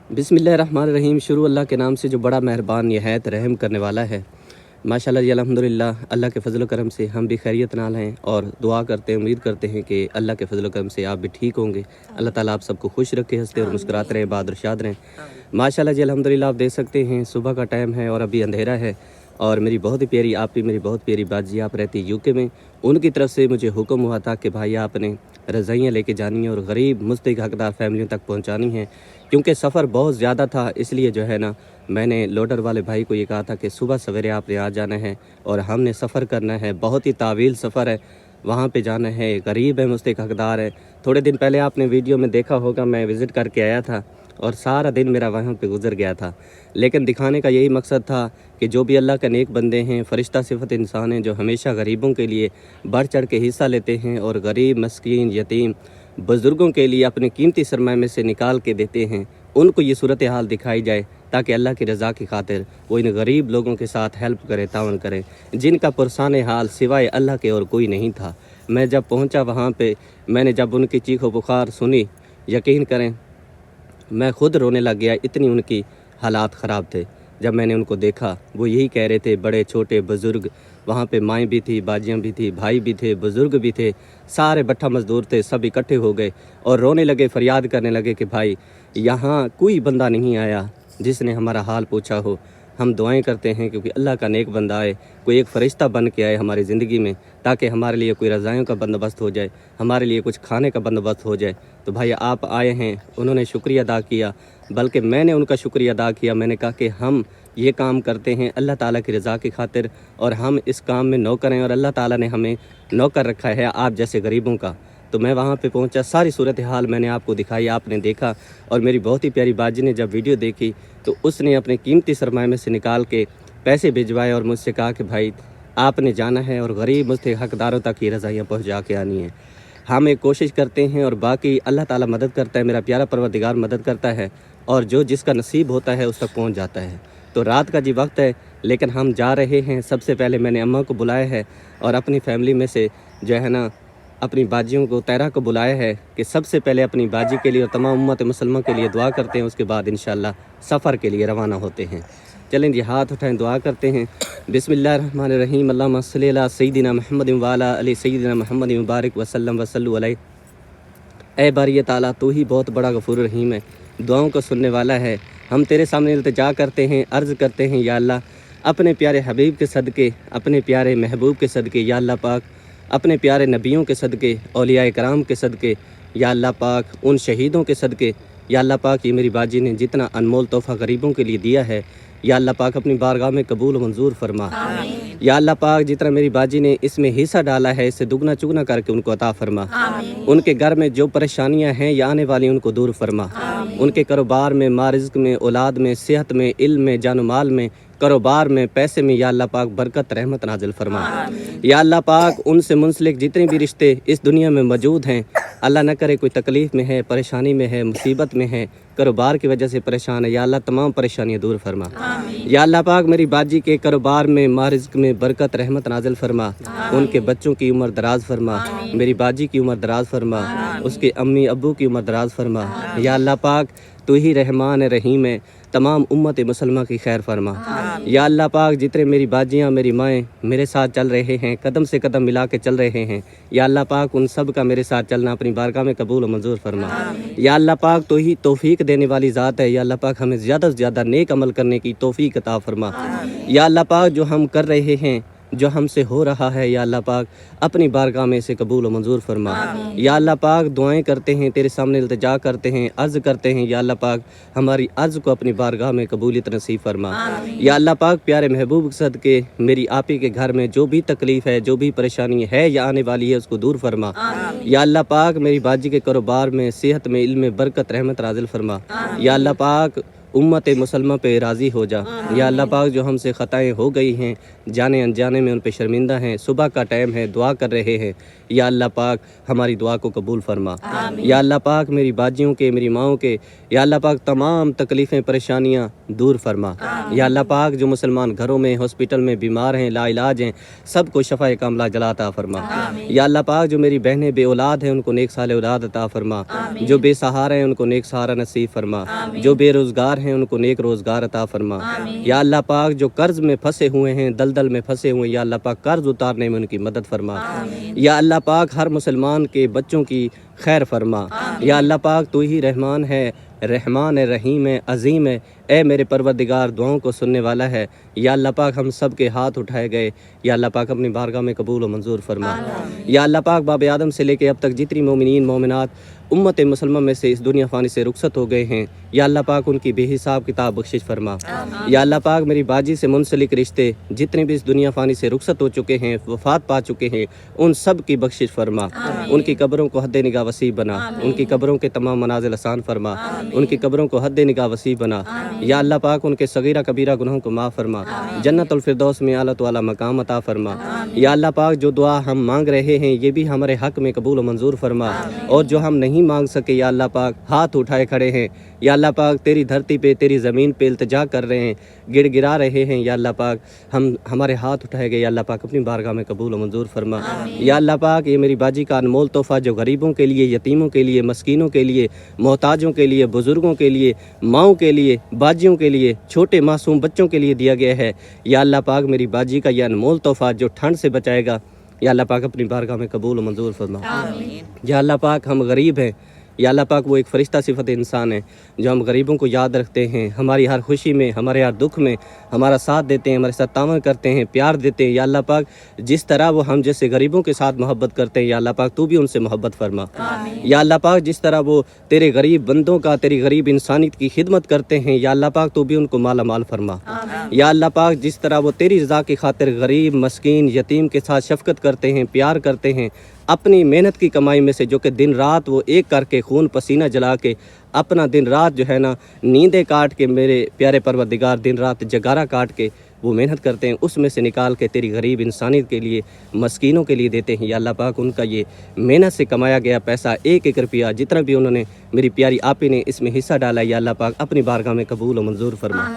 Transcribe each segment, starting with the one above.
बिस्मिल्लाहिर्रहमानिर्रहीम। शुरू अल्लाह के नाम से जो बड़ा मेहरबान निहायत रहम करने वाला है। माशाल्लाह जी, अल्हम्दुलिल्लाह, अल्लाह के फजल करम से हम भी खैरियत नाल हैं और दुआ करते हैं, उम्मीद करते हैं कि अल्लाह के फजल करम से आप भी ठीक होंगे। अल्लाह ताला आप सबको खुश रखे, हंसते और मुस्कुराते रहें, बहादुर शाद रहें। माशाल्लाह जी, अल्हम्दुलिल्लाह, आप देख सकते हैं सुबह का टाइम है और अभी अंधेरा है। और मेरी बहुत ही प्यारी, आप भी मेरी बहुत प्यारी बाजी, आप रहती यूके में, उनकी तरफ से मुझे हुक्म हुआ था कि भाई आपने रज़ाइयाँ लेके जानी है और गरीब मुस्तहिक़ हक़दार फैमिलियों तक पहुँचानी है। क्योंकि सफ़र बहुत ज़्यादा था, इसलिए जो है ना, मैंने लोडर वाले भाई को ये कहा था कि सुबह सवेरे आपने आ जाना है और हमने सफ़र करना है। बहुत ही तावील सफ़र है, वहाँ पे जाना है, गरीब है, मुस्तहिक़ हक़दार है। थोड़े दिन पहले आपने वीडियो में देखा होगा, मैं विज़िट करके आया था और सारा दिन मेरा वहाँ पे गुजर गया था। लेकिन दिखाने का यही मकसद था कि जो भी अल्लाह के नेक बंदे हैं, फ़रिश्ता सिफ़त इंसान हैं, जो हमेशा गरीबों के लिए बढ़ चढ़ के हिस्सा लेते हैं और गरीब, मस्कीन, यतीम, बुज़ुर्गों के लिए अपने कीमती सरमाए में से निकाल के देते हैं, उनको ये सूरत हाल दिखाई जाए ताकि अल्लाह की रज़ा की खातिर वो इन गरीब लोगों के साथ हेल्प करे, तावन करे, जिनका पुरसान हाल सिवाय अल्लाह के और कोई नहीं था। मैं जब पहुँचा वहाँ पे, मैंने जब उनकी चीखो पुकार सुनी, यकीन करें मैं ख़ुद रोने लग गया, इतनी उनकी हालात ख़राब थे। जब मैंने उनको देखा, वो यही कह रहे थे, बड़े छोटे बुज़ुर्ग, वहाँ पे माएँ भी थी, बाजियाँ भी थी, भाई भी थे, बुज़ुर्ग भी थे, सारे भट्ठा मज़दूर थे, सब इकट्ठे हो गए और रोने लगे, फ़रियाद करने लगे कि भाई यहाँ कोई बंदा नहीं आया जिसने हमारा हाल पूछा हो। हम दुआएं करते हैं क्योंकि अल्लाह का नेक बंदा आए, कोई एक फ़रिश्ता बन के आए हमारी ज़िंदगी में, ताकि हमारे लिए कोई रज़ाइयों का बंदोबस्त हो जाए, हमारे लिए कुछ खाने का बंदोबस्त हो जाए। तो भाई आप आए हैं, उन्होंने शुक्रिया अदा किया, बल्कि मैंने उनका शुक्रिया अदा किया। मैंने कहा कि हम ये काम करते हैं अल्लाह ताला की रज़ा की खातिर और हम इस काम में नौकर हैं और अल्लाह ताला ने हमें नौकर रखा है आप जैसे गरीबों का। तो मैं वहाँ पे पहुँचा, सारी सूरत हाल मैंने आपको दिखाई, आपने देखा। और मेरी बहुत ही प्यारी बाजी ने जब वीडियो देखी तो उसने अपने कीमती सरमाए में से निकाल के पैसे भिजवाए और मुझसे कहा कि भाई आपने जाना है और गरीब मुस्तहिक़ हक़दारों तक ये रज़ाइयाँ पहुँचा के आनी है। हम एक कोशिश करते हैं और बाकी अल्लाह ताला मदद करता है, मेरा प्यारा परवरदिगार मदद करता है और जो जिसका नसीब होता है उस तक पहुँच जाता है। तो रात का जी वक्त है, लेकिन हम जा रहे हैं। सबसे पहले मैंने अम्मा को बुलाया है और अपनी फैमिली में से जो है ना, अपनी बाजियों को, तैरा को बुलाया है कि सबसे पहले अपनी बाजी के लिए और तमाम उम्मत मुसलमान के लिए दुआ करते हैं, उसके बाद इंशाअल्लाह सफ़र के लिए रवाना होते हैं। चलें जी, हाथ उठाएं, दुआ करते हैं। बिस्मिल्लाहिर्रहमानिर्रहीम। अल्लाहुम्मा सल्ली अला सय्यिदिना मुहम्मद व अला आलि सय्यिदिना मुहम्मद मुबारक वसल्लम वसल्लु अलैहि। ऐ बारी ताला, तू ही बहुत बड़ा गफूर रहीम है, दुआओं को सुनने वाला है। हम तेरे सामने इल्तिजा करते हैं, अर्ज़ करते हैं, या अल्लाह अपने प्यारे हबीब के सदक़े, अपने प्यारे महबूब के सदक़े, या अल्लाह पाक अपने प्यारे नबियों के सदक़े, औलियाए कराम के सदक़े, या अल्लाह पाक उन शहीदों के सदक़े, या अल्लाह पाक ये मेरी बाजी ने जितना अनमोल तोहफ़ा गरीबों के लिए दिया है, या अल्लाह पाक अपनी बारगाह में कबूल मंजूर फरमा। या अल्लाह पाक जितना मेरी बाजी ने इसमें हिस्सा डाला है, इससे दुगना चुगना करके उनको अता फरमा। उनके घर में जो परेशानियां हैं या आने वाली, उनको दूर फरमा। उनके कारोबार में, मारिज़्क़ में, औलाद में, सेहत में, इल्म में, जान माल में, कारोबार में, पैसे में, या अल्लाह पाक बरकत रहमत नाजिल फरमा। या अल्लाह पाक उनसे मुंसलिक जितने भी रिश्ते इस दुनिया में मौजूद हैं, अल्लाह न करे कोई तकलीफ़ में है, परेशानी में है, मुसीबत में है, कारोबार की वजह से परेशान है, या अल्लाह तमाम परेशानियाँ दूर फरमा। या अल्लाह पाक मेरी बाजी के कारोबार में, मारिज़्क़ में बरकत रहमत नाजिल फरमा। उनके बच्चों की उम्र दराज फरमा, मेरी बाजी की उम्र दराज फरमा, उसके अम्मी अब्बू की उम्र दराज फरमा। या अल्लाह पाक तू ही रहमान रहीम है, तमाम उम्मत मुसलमा की खैर फरमा। या अल्लाह पाक जितने मेरी बाजियाँ, मेरी माएँ मेरे साथ चल रहे हैं, कदम से कदम मिला के चल रहे हैं, या अल्लाह पाक उन सब का मेरे साथ चलना अपनी बारगाह में कबूल और मंजूर फरमा। या अल्लाह पाक तो ही तौफीक देने वाली ज़ात है, या अल्लाह पाक हमें ज़्यादा से ज़्यादा नेक अमल करने की तौफीक अता फरमा। या अल्लाह पाक जो हम कर रहे हैं, जो हमसे हो रहा है, या अल्लाह पाक अपनी बारगाह में से कबूल और मंजूर फरमा। या अल्लाह पाक दुआएं करते हैं, तेरे सामने इल्तिजा करते हैं, अर्ज़ करते हैं, या अल्लाह पाक हमारी अर्ज़ को अपनी बारगाह में कबूलियत नसीब फरमा। या अल्लाह पाक प्यारे महबूब के सदके मेरी आपी के घर में जो भी तकलीफ़ है, जो भी परेशानी है या आने वाली है, उसको दूर फरमा। या अल्लाह पाक मेरी बाजी के कारोबार में, सेहत में, इल्म में बरकत रहमत नाज़िल फरमा। या अल्लाह पाक उम्मत मुसलमा पे राज़ी हो जा। या अल्लाह पाक जो हमसे ख़ताएँ हो गई हैं, जाने अनजाने में उन पे शर्मिंदा हैं, सुबह का टाइम है, दुआ कर रहे हैं, या अल्लाह पाक हमारी दुआ को कबूल फरमा। या अल्लाह पाक मेरी बाजियों के, मेरी माओं के, या अल्लाह पाक तमाम तकलीफ़ें परेशानियाँ दूर फरमा। या अल्लाह पाक जो मुसलमान घरों में, हॉस्पिटल में बीमार हैं, लाइलाज हैं, सबको शफ़ाए कामला जला अता फरमा। या अल्लाह पाक जो मेरी बहनें बे औलाद हैं उनको नेक साल औलाद अता फरमा। जो बेसहारा हैं उनको नेक सहारा नसीब फरमा। जो बेरोज़गार हैं उनको नेक रोज़गार अता फरमा। या अल्लाह पाक जो कर्ज़ में फंसे हुए हैं, दलदल में फंसे हुए हैं, या अल्लाह पाक कर्ज़ उतारने में उनकी मदद फरमा। या अल्लाह पाक हर मुसलमान के बच्चों की खैर फरमा। या अल्लाह पाक तू ही रहमान है, रहमान है, रहीम है, अज़ीम है। ए मेरे परवरदिगार दुआओं को सुनने वाला है। या अल्लाह पाक हम सब के हाथ उठाए गए, या अल्लाह पाक अपनी बारगाह में कबूल व मंजूर फरमा। या अल्लाह पाक बाब आदम से लेके अब तक जितनी मोमिनीन मोमिनात उम्मत मुसलमान में से इस दुनिया फ़ानी से रुखसत हो गए हैं, या अल्लाह पाक उनकी बेहिसाब किताब बख्शिश फरमा। या अल्लाह पाक मेरी बाजी से मुंसलिक रिश्ते जितने भी इस दुनिया फ़ानी से रुखसत हो चुके हैं, वफ़ात पा चुके हैं, उन सब की बख्शिश फरमा। उनकी कब्रों को हद निगाह वसी बना। उनकी कब्रों के तमाम मनाज़िल आसान फरमा। उनकी कब्रों को हद निगाह वसी बना। या अल्लाह पाक उनके सगीरा कबीरा गुनाहों को माफ़ फरमा। जन्नतुल फिरदौस में आला तो आला मकाम अता फरमा। या अल्लाह पाक जो दुआ हम मांग रहे हैं ये भी हमारे हक़ में कबूल व मंजूर फरमा, और जो हम नहीं मांग सके या अल्लाह पाक हाथ उठाए खड़े हैं, या अल्लाह पाक तेरी धरती पे, तेरी ज़मीन पे इल्तिजा कर रहे हैं, गिड़गिड़ा रहे हैं, या अल्लाह पाक हम हमारे हाथ उठाए गए, या अल्लाह पाक अपनी बारगाह में कबूल व मंजूर फरमा। या अल्लाह पाक ये मेरी बाजी का अनमोल तोहफ़ा जो गरीबों के लिए, यतीमों के लिए, मस्कीनों के लिए, मोहताजों के लिए, बुज़ुर्गों के लिए, माओं के लिए, बाजियों के लिए, छोटे मासूम बच्चों के लिए दिया गया है, या अल्लाह पाक मेरी बाजी का यह अनमोल तोहफ़ा जो ठंड से बचाएगा, या अल्लाह पाक अपनी बारगाह में कबूल व मंजूर फरमा। या अल्लाह पाक हम गरीब हैं, या अल्लाह पाक वो एक फ़रिश्ता सिफ़त इंसान है जो हम गरीबों को याद रखते हैं, हमारी हर खुशी में, हमारे हर दुख में हमारा साथ देते हैं, हमारे साथ तावन करते हैं, प्यार देते हैं। या अल्लाह पाक जिस तरह वो हम जैसे गरीबों के साथ मोहब्बत करते हैं, या अल्लाह पाक तू भी उनसे मोहब्बत फरमा। या अल्लाह पाक जिस तरह वो तेरे गरीब बंदों का, तेरी गरीब इंसानियत की खिदमत करते हैं, या अल्लाह पाक तू भी उनको माला माल फरमा। या अल्लाह पाक जिस तरह वो तेरी रज़ा की खातिर गरीब, मस्कीन, यतीम के साथ शफ़क़त करते हैं, प्यार करते हैं, अपनी मेहनत की कमाई में से जो कि दिन रात वो एक करके खून पसीना जला के अपना दिन रात जो है ना नींदें काट के, मेरे प्यारे परवरदिगार दिन रात जगारा काट के वो मेहनत करते हैं, उसमें से निकाल के तेरी गरीब इंसानियत के लिए, मस्कीनों के लिए देते हैं। या अल्लाह पाक उनका ये मेहनत से कमाया गया पैसा, एक एक रुपया जितना भी उन्होंने मेरी प्यारी आपी ने इसमें हिस्सा डाला, या अल्लाह पाक अपनी बारगाह में कबूल व मंजूर फरमा।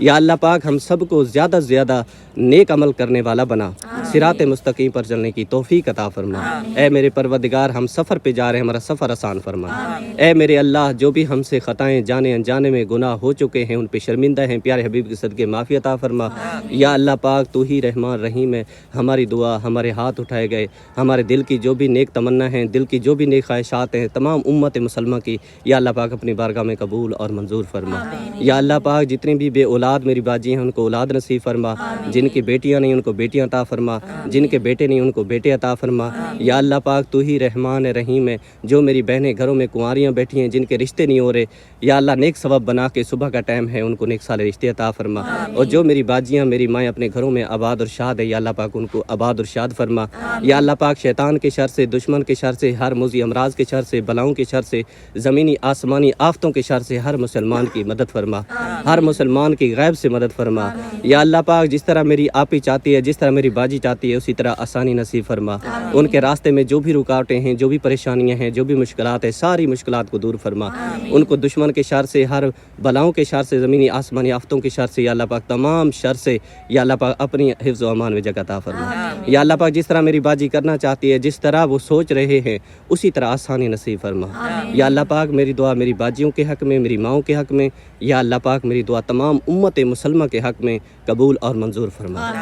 या अल्लाह पाक हम सब को ज़्यादा से ज़्यादा नेक अमल करने वाला बना, सिरात मुस्तकीम पर चलने की तौफीक अता फरमा। ए मेरे परवरदिगार हम सफ़र पे जा रहे हैं, हमारा सफ़र आसान फरमा। ए मेरे अल्लाह जो भी हमसे ख़ताएँ जाने अनजाने में गुनाह हो चुके हैं, उन पे शर्मिंदा हैं, प्यारे हबीब के सदके माफ़ी अता फरमा। या अल्लाह पाक तू ही रहमान रहीम है, हमारी दुआ, हमारे हाथ उठाए गए, हमारे दिल की जो भी नेक तमन्ना हैं, दिल की जो भी नेक ख्वाहिशात हैं, तमाम उम्मत मुसलमा की या अल्लाह पाक अपनी बारगाह में कबूल और मंजूर फरमा। या अल्लाह पाक जितनी भी बे औलाद मेरी बाजी हैं उनको औलाद नसीब फरमा, जिनकी बेटियां नहीं उनको बेटियां अता फरमा, जिनके बेटे नहीं उनको बेटे अता फरमा। या अल्लाह पाक तू ही रहमान रहीम है, जो मेरी बहनें घरों में कुंवारियाँ बैठी हैं जिनके रिश्ते नहीं हो रहे, या अल्लाह नेक सबब बना के सुबह का टाइम है उनको नेक साले रिश्ते अता फरमा। और जो मेरी बाजियाँ मेरी माएँ अपने घरों में आबाद और शाद है, या अल्लाह पाक उनको आबाद और शाद फरमा। या अल्लाह पाक शैतान के शर से, दुश्मन के शर से, हर मुज़ी अमराज के शर से, बलाओं के शर से, ज़मीनी आसमानी आफ़तों के शर से हर मुसलमान की मदद फरमा, हर मुसलमान की गैब से मदद फरमा। या अल्लाह पाक जिस तरह मेरी आपी चाहती है, जिस तरह मेरी बाजी चाहती है, उसी तरह आसानी नसीब फरमा। उनके रास्ते में जो भी रुकावटें हैं, जो भी परेशानियाँ हैं, जो भी मुश्किलात हैं, सारी मुश्किलात को दूर फरमा। उनको दुश्मन के शर से, हर बलाओं के शर से, ज़मीनी आसमानी आफ़तों के शर से, या अल्लाह पाक तमाम शर से या अल्लाह पाक अपनी हिफ्ज़ व अमान में जगह अता फरमा। या अल्लाह पाक जिस तरह मेरी बाजी करना चाहती है, जिस तरह वो सोच रहे हैं, उसी तरह आसानी नसीब फरमा। या अल्लाह पाक मेरी दुआ मेरी बाजियों के हक़ में, मेरी माओं के हक़ में, या अल्लाह पाक मेरी दुआ तमाम उम्मत मुसलमा के हक़ में कबूल और मंजूर फरमा।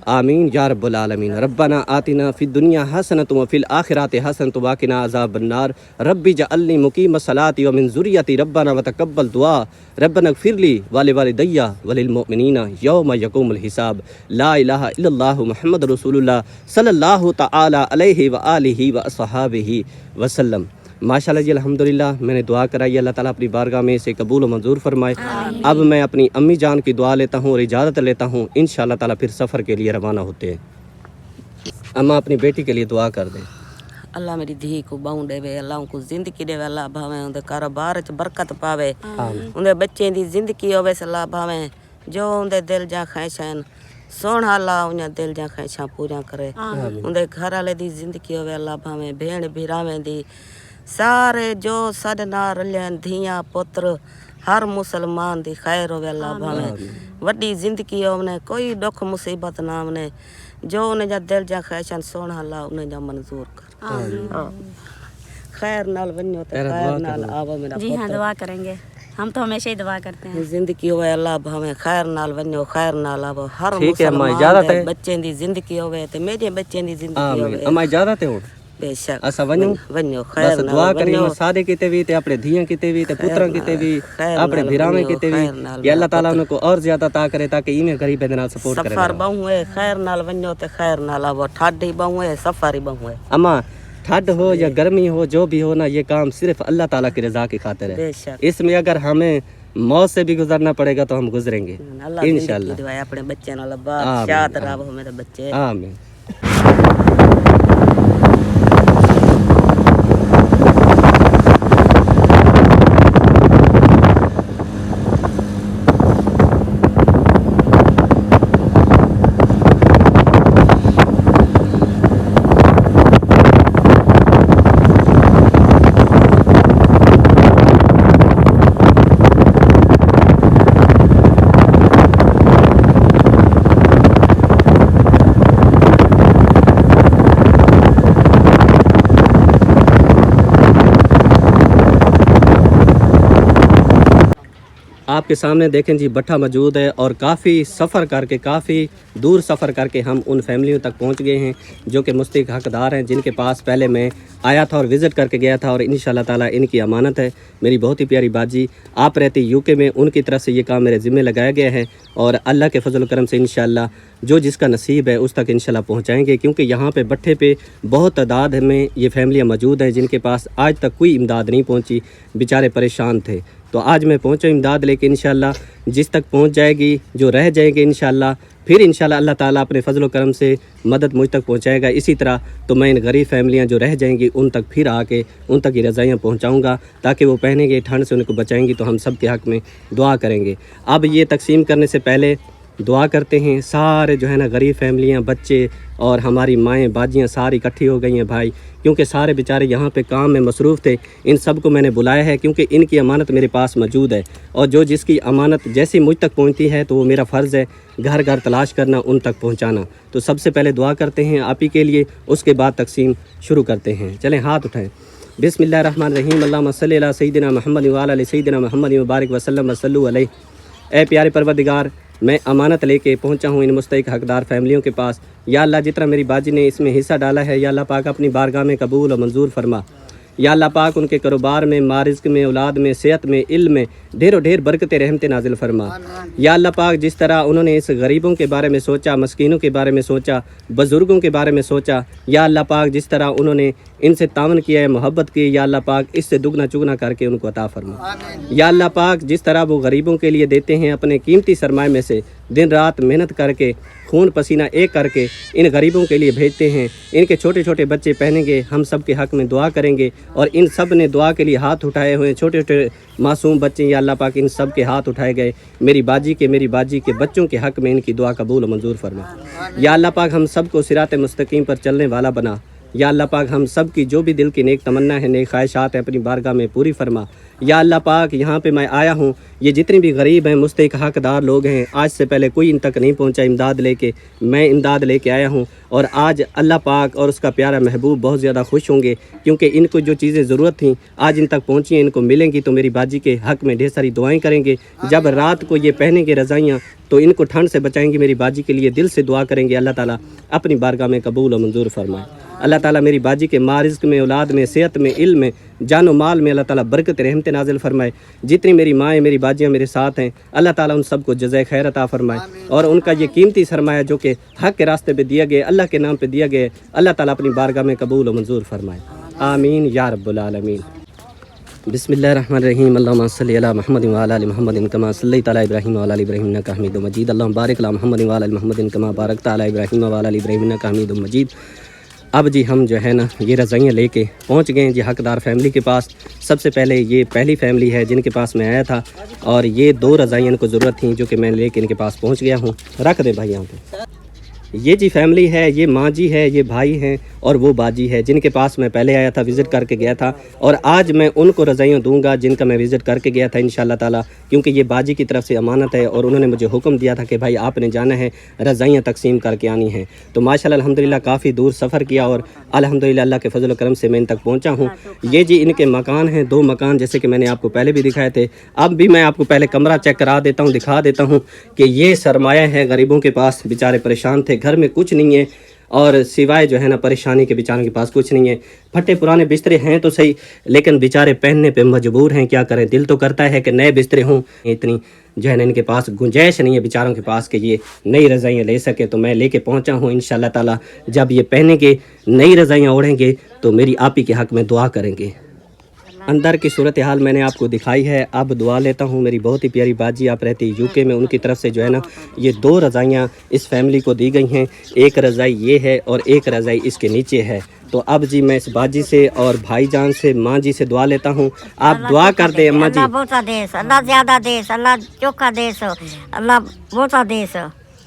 आमीन या रब्बुल आलमीन। रब्बना आतिना फ़िद दुनिया हसनतुम व फ़िल आखिराति हसनतुम व क़िना अज़ाबन्नार। रब्बि जअलनी मुक़ीमस सलाति व मिन ज़ुर्रिय्यति रब्बना व तक़ब्बल दुआ। रब्बना इग़फ़िरली व लिवालिदैया व लिलमुअमिनीना यौम यक़ूमुल हिसाब। ला इलाहा इल्लल्लाहु मुहम्मदुर रसूलुल्लाह सल्लल्लाहु तआला अलैहि व आलिहि व अस्हाबिहि वसल्लम। माशाल्लाह जी अल्हम्दुलिल्लाह मैंने दुआ कराई, अल्लाह ताला अपनी बारगाह में इसे कबूल और मंजूर फरमाए। अब मैं अपनी अम्मी जान की दुआ लेता हूँ और इजाज़त लेता हूँ, इंशाअल्लाह ताला फिर सफ़र के लिए रवाना होते हैं। अम्मा अपनी बेटी के लिए दुआ कर दें। اللہ میری دھی کو باؤں دے وے اللہ کو زندگی دے وے اللہ بھاویں اندے کاروبار وچ برکت پاوے اندے بچے دی زندگی ہوے اللہ بھاویں جو اندے دل جا خواہشاں سونا اللہ انہاں دل جا خواہشاں پوریاں کرے اندے گھر والے دی زندگی ہوے اللہ بھاویں بھیڑ بھراویں دی سارے جو سڈے نال رلین دھیاں پتر ہر مسلمان دی خیر ہوے اللہ بھاویں وڈی زندگی ہوے کوئی دکھ مصیبت نہ آوے جو انہیں جا دل جا خواہشاں سونا اللہ انہیں جا منظور کر خیر نال ونیو تے خیر نال آو میرا جی ہاں دعا کریں گے ہم تو ہمیشہ ہی دعا کرتے ہیں زندگی ہوے اللہ بھاویں خیر نال ونیو خیر نال آو ہر ٹھیک ہے اما مسلمان اجازت دے ہے بچے دی زندگی ہوے تے میرے بچے دی زندگی آمین ہوے اما اجازت ہے ہوں بے شک اسا ونیو ونیو بس خیر دعا نال کری ونیو سادے کیتے بھی تے اپنے دھیاں کیتے بھی تے پتراں کیتے بھی اپنے بھراویں کیتے بھی یا اللہ تعالیٰ ان کو اور زیادہ عطا کرے تاکہ ایویں غریب دے نال سپورٹ کرے سفر بہوے خیر نال ونیو تے خیر نال آو ٹھاڈی بہوے سفر بہوے اما ٹھنڈ ہو یا گرمی ہو جو بھی ہو نا یہ کام صرف اللہ تعالیٰ کی رضا کی خاطر ہے بے شک اس میں اگر ہمیں موت سے بھی گزرنا پڑے گا تو ہم گزریں گے اللہ انشاءاللہ زندگی دے اپنے بچے نال بادشاہ رب ہو میرے بچے آمین آپ کے سامنے دیکھیں جی بٹھا موجود ہے اور کافی سفر کر کے کافی دور سفر کر کے ہم ان فیملیوں تک پہنچ گئے ہیں جو کہ مستحق حقدار ہیں جن کے پاس پہلے میں آیا تھا اور وزٹ کر کے گیا تھا اور انشاءاللہ تعالیٰ ان کی امانت ہے میری بہت ہی پیاری باجی آپ رہتی یو کے میں ان کی طرف سے یہ کام میرے ذمہ لگایا گیا ہے اور اللہ کے فضل و کرم سے انشاءاللہ جو جس کا نصیب ہے اس تک انشاءاللہ پہنچائیں گے کیونکہ یہاں پہ بٹھے پہ بہت تعداد میں یہ فیملیاں موجود ہیں جن کے پاس آج تک کوئی امداد نہیں پہنچی بیچارے پریشان تھے تو آج میں پہنچا امداد لے کے انشاءاللہ جس تک پہنچ جائے گی جو رہ جائیں گے انشاءاللہ پھر انشاءاللہ اللہ تعالیٰ اپنے فضل و کرم سے مدد مجھ تک پہنچائے گا اسی طرح تو میں ان غریب فیملیاں جو رہ جائیں گی ان تک پھر آ کے ان تک یہ رضائیاں پہنچاؤں گا تاکہ وہ پہنیں گے ٹھنڈ سے ان کو بچائیں گی تو ہم سب کے حق میں دعا کریں گے اب یہ تقسیم کرنے سے پہلے دعا کرتے ہیں سارے جو ہے نا غریب فیملیاں بچے اور ہماری مائیں باجیاں ساری اکٹھی ہو گئی ہیں بھائی کیونکہ سارے بیچارے یہاں پہ کام میں مصروف تھے ان سب کو میں نے بلایا ہے کیونکہ ان کی امانت میرے پاس موجود ہے اور جو جس کی امانت جیسی مجھ تک پہنچتی ہے تو وہ میرا فرض ہے گھر گھر تلاش کرنا ان تک پہنچانا تو سب سے پہلے دعا کرتے ہیں آپ ہی کے لیے اس کے بعد تقسیم شروع کرتے ہیں چلیں ہاتھ اٹھائیں بسم اللہ الرحمن الرحیم اللہم صلی علی سیدنا محمد وعلی آل سیدنا محمد وبارک وسلم وصلوا علیہ اے پیارے پروردگار میں امانت لے کے پہنچا ہوں ان مستحق حقدار فیملیوں کے پاس یا اللہ جتنا میری باجی نے اس میں حصہ ڈالا ہے یا اللہ پاک اپنی بارگاہ میں قبول و منظور فرما یا اللہ پاک ان کے کاروبار میں مارزق میں اولاد میں صحت میں علم میں ڈھیر و ڈھیر برکت رحمت نازل فرما یا اللہ پاک جس طرح انہوں نے اس غریبوں کے بارے میں سوچا مسکینوں کے بارے میں سوچا بزرگوں کے بارے میں سوچا یا اللہ پاک جس طرح انہوں نے ان سے تعاون کیا ہے محبت کی یا اللہ پاک اس سے دگنا چگنا کر کے ان کو عطا فرما یا اللہ پاک جس طرح وہ غریبوں کے لیے دیتے ہیں اپنے قیمتی سرمائے میں سے دن رات محنت کر کے خون پسینہ ایک کر کے ان غریبوں کے لیے بھیجتے ہیں ان کے چھوٹے چھوٹے بچے پہنیں گے ہم سب کے حق میں دعا کریں گے اور ان سب نے دعا کے لیے ہاتھ اٹھائے ہوئے چھوٹے چھوٹے معصوم بچے یا اللہ پاک ان سب کے ہاتھ اٹھائے گئے میری باجی کے بچوں کے حق میں ان کی دعا قبول و منظور فرما یا اللہ پاک ہم سب کو صراط مستقیم پر چلنے والا بنا یا اللہ پاک ہم سب کی جو بھی دل کی نیک تمنا ہے نیک خواہشات ہیں اپنی بارگاہ میں پوری فرما یا اللہ پاک یہاں پہ میں آیا ہوں یہ جتنے بھی غریب ہیں مستحق حقدار لوگ ہیں آج سے پہلے کوئی ان تک نہیں پہنچا امداد لے کے میں امداد لے کے آیا ہوں اور آج اللہ پاک اور اس کا پیارا محبوب بہت زیادہ خوش ہوں گے کیونکہ ان کو جو چیزیں ضرورت تھیں آج ان تک پہنچی ہیں ان کو ملیں گی تو میری باجی کے حق میں ڈھیر ساری دعائیں کریں گے جب رات کو یہ پہنیں گے رضائیاں تو ان کو ٹھنڈ سے بچائیں گے میری باجی کے لیے دل سے دعا کریں گے اللہ تعالیٰ اپنی بارگاہ میں قبول و منظور فرمائے اللہ تعالیٰ میری باجی کے مارزق میں اولاد میں صحت میں علم میں جان و مال میں اللہ تعالیٰ برکت رحمت نازل فرمائے جتنی میری مائیں میری باجیاں میرے ساتھ ہیں اللہ تعالیٰ ان سب کو جزائے خیر عطا فرمائے اور ان کا یہ قیمتی سرمایہ جو کہ حق کے راستے پہ دیا گیا اللہ کے نام پہ دیا گیا اللہ تعالیٰ اپنی بارگاہ میں قبول و منظور فرمائے آمین یا رب العالمین بسم اللہ الرحمن الرحیم اللہم صلی علی محمد وعلی آل محمد کما صلیت علی ابراہیم وعلی آل ابراہیم انک حمید مجید اللہم بارک علی محمد وعلی آل محمد کما بارکت علی ابراہیم وعلی آل ابراہیم انک حمید مجید अब जी हम जो है ना ये रज़ाइयाँ लेके पहुंच गए हैं जी हकदार फैमिली के पास। सबसे पहले ये पहली फैमिली है जिनके पास मैं आया था, और ये 2 रज़ाइयाँ इनको ज़रूरत थी जो कि मैं लेके इनके पास पहुंच गया हूँ। रख दे भाई यहाँ पे। ये जी फैमिली है, ये माँ जी है, ये भाई हैं और वो बाजी है जिनके पास मैं पहले आया था, विज़िट करके गया था। और आज मैं उनको रज़ाइयाँ दूंगा जिनका मैं विज़िट करके गया था इंशाअल्लाह ताला, क्योंकि ये बाजी की तरफ से अमानत है और उन्होंने मुझे हुक्म दिया था कि भाई आपने जाना है, रज़ाइयाँ तकसीम करके आनी हैं। तो माशाल्लाह अल्हम्दुलिल्लाह काफ़ी दूर सफ़र किया और अल्हम्दुलिल्लाह अल्लाह के फजल करम से मैं इन तक पहुँचा हूँ। ये जी इनके मकान हैं, 2 मकान जैसे कि मैंने आपको पहले भी दिखाए थे। अब भी मैं आपको पहले कमरा चेक करा देता हूँ, दिखा देता हूँ कि ये सरमाया है गरीबों के पास। बेचारे परेशान थे, घर में कुछ नहीं है और सिवाय जो है ना परेशानी के बेचारों के पास कुछ नहीं है। फटे पुराने बिस्तरे हैं तो सही, लेकिन बेचारे पहनने पे मजबूर हैं, क्या करें। दिल तो करता है कि नए बिस्तरे हों, इतनी जो है ना इनके पास गुंजाइश नहीं है बेचारों के पास कि ये नई रज़ाइयाँ ले सके। तो मैं लेके पहुंचा हूँ इंशाअल्लाह ताला। जब ये पहनेंगे, नई रज़ाइयाँ ओढ़ेंगे तो मेरी आप ही के हक़ में दुआ करेंगे। अंदर की सूरत हाल मैंने आपको दिखाई है। अब दुआ लेता हूँ। मेरी बहुत ही प्यारी बाजी आप रहती है यूके में, उनकी तरफ से जो है ना ये 2 रज़ाइयाँ इस फैमिली को दी गई हैं। एक रज़ाई ये है और एक रज़ाई इसके नीचे है। तो अब जी मैं इस बाजी से और भाईजान से, माँ जी से दुआ लेता हूँ। आप दुआ कर दे अम्मा जी। अल्लाह बहुता देस, अल्लाह ज्यादा देस, अल्लाह चोखा देस, अल्लाह बहुता देस।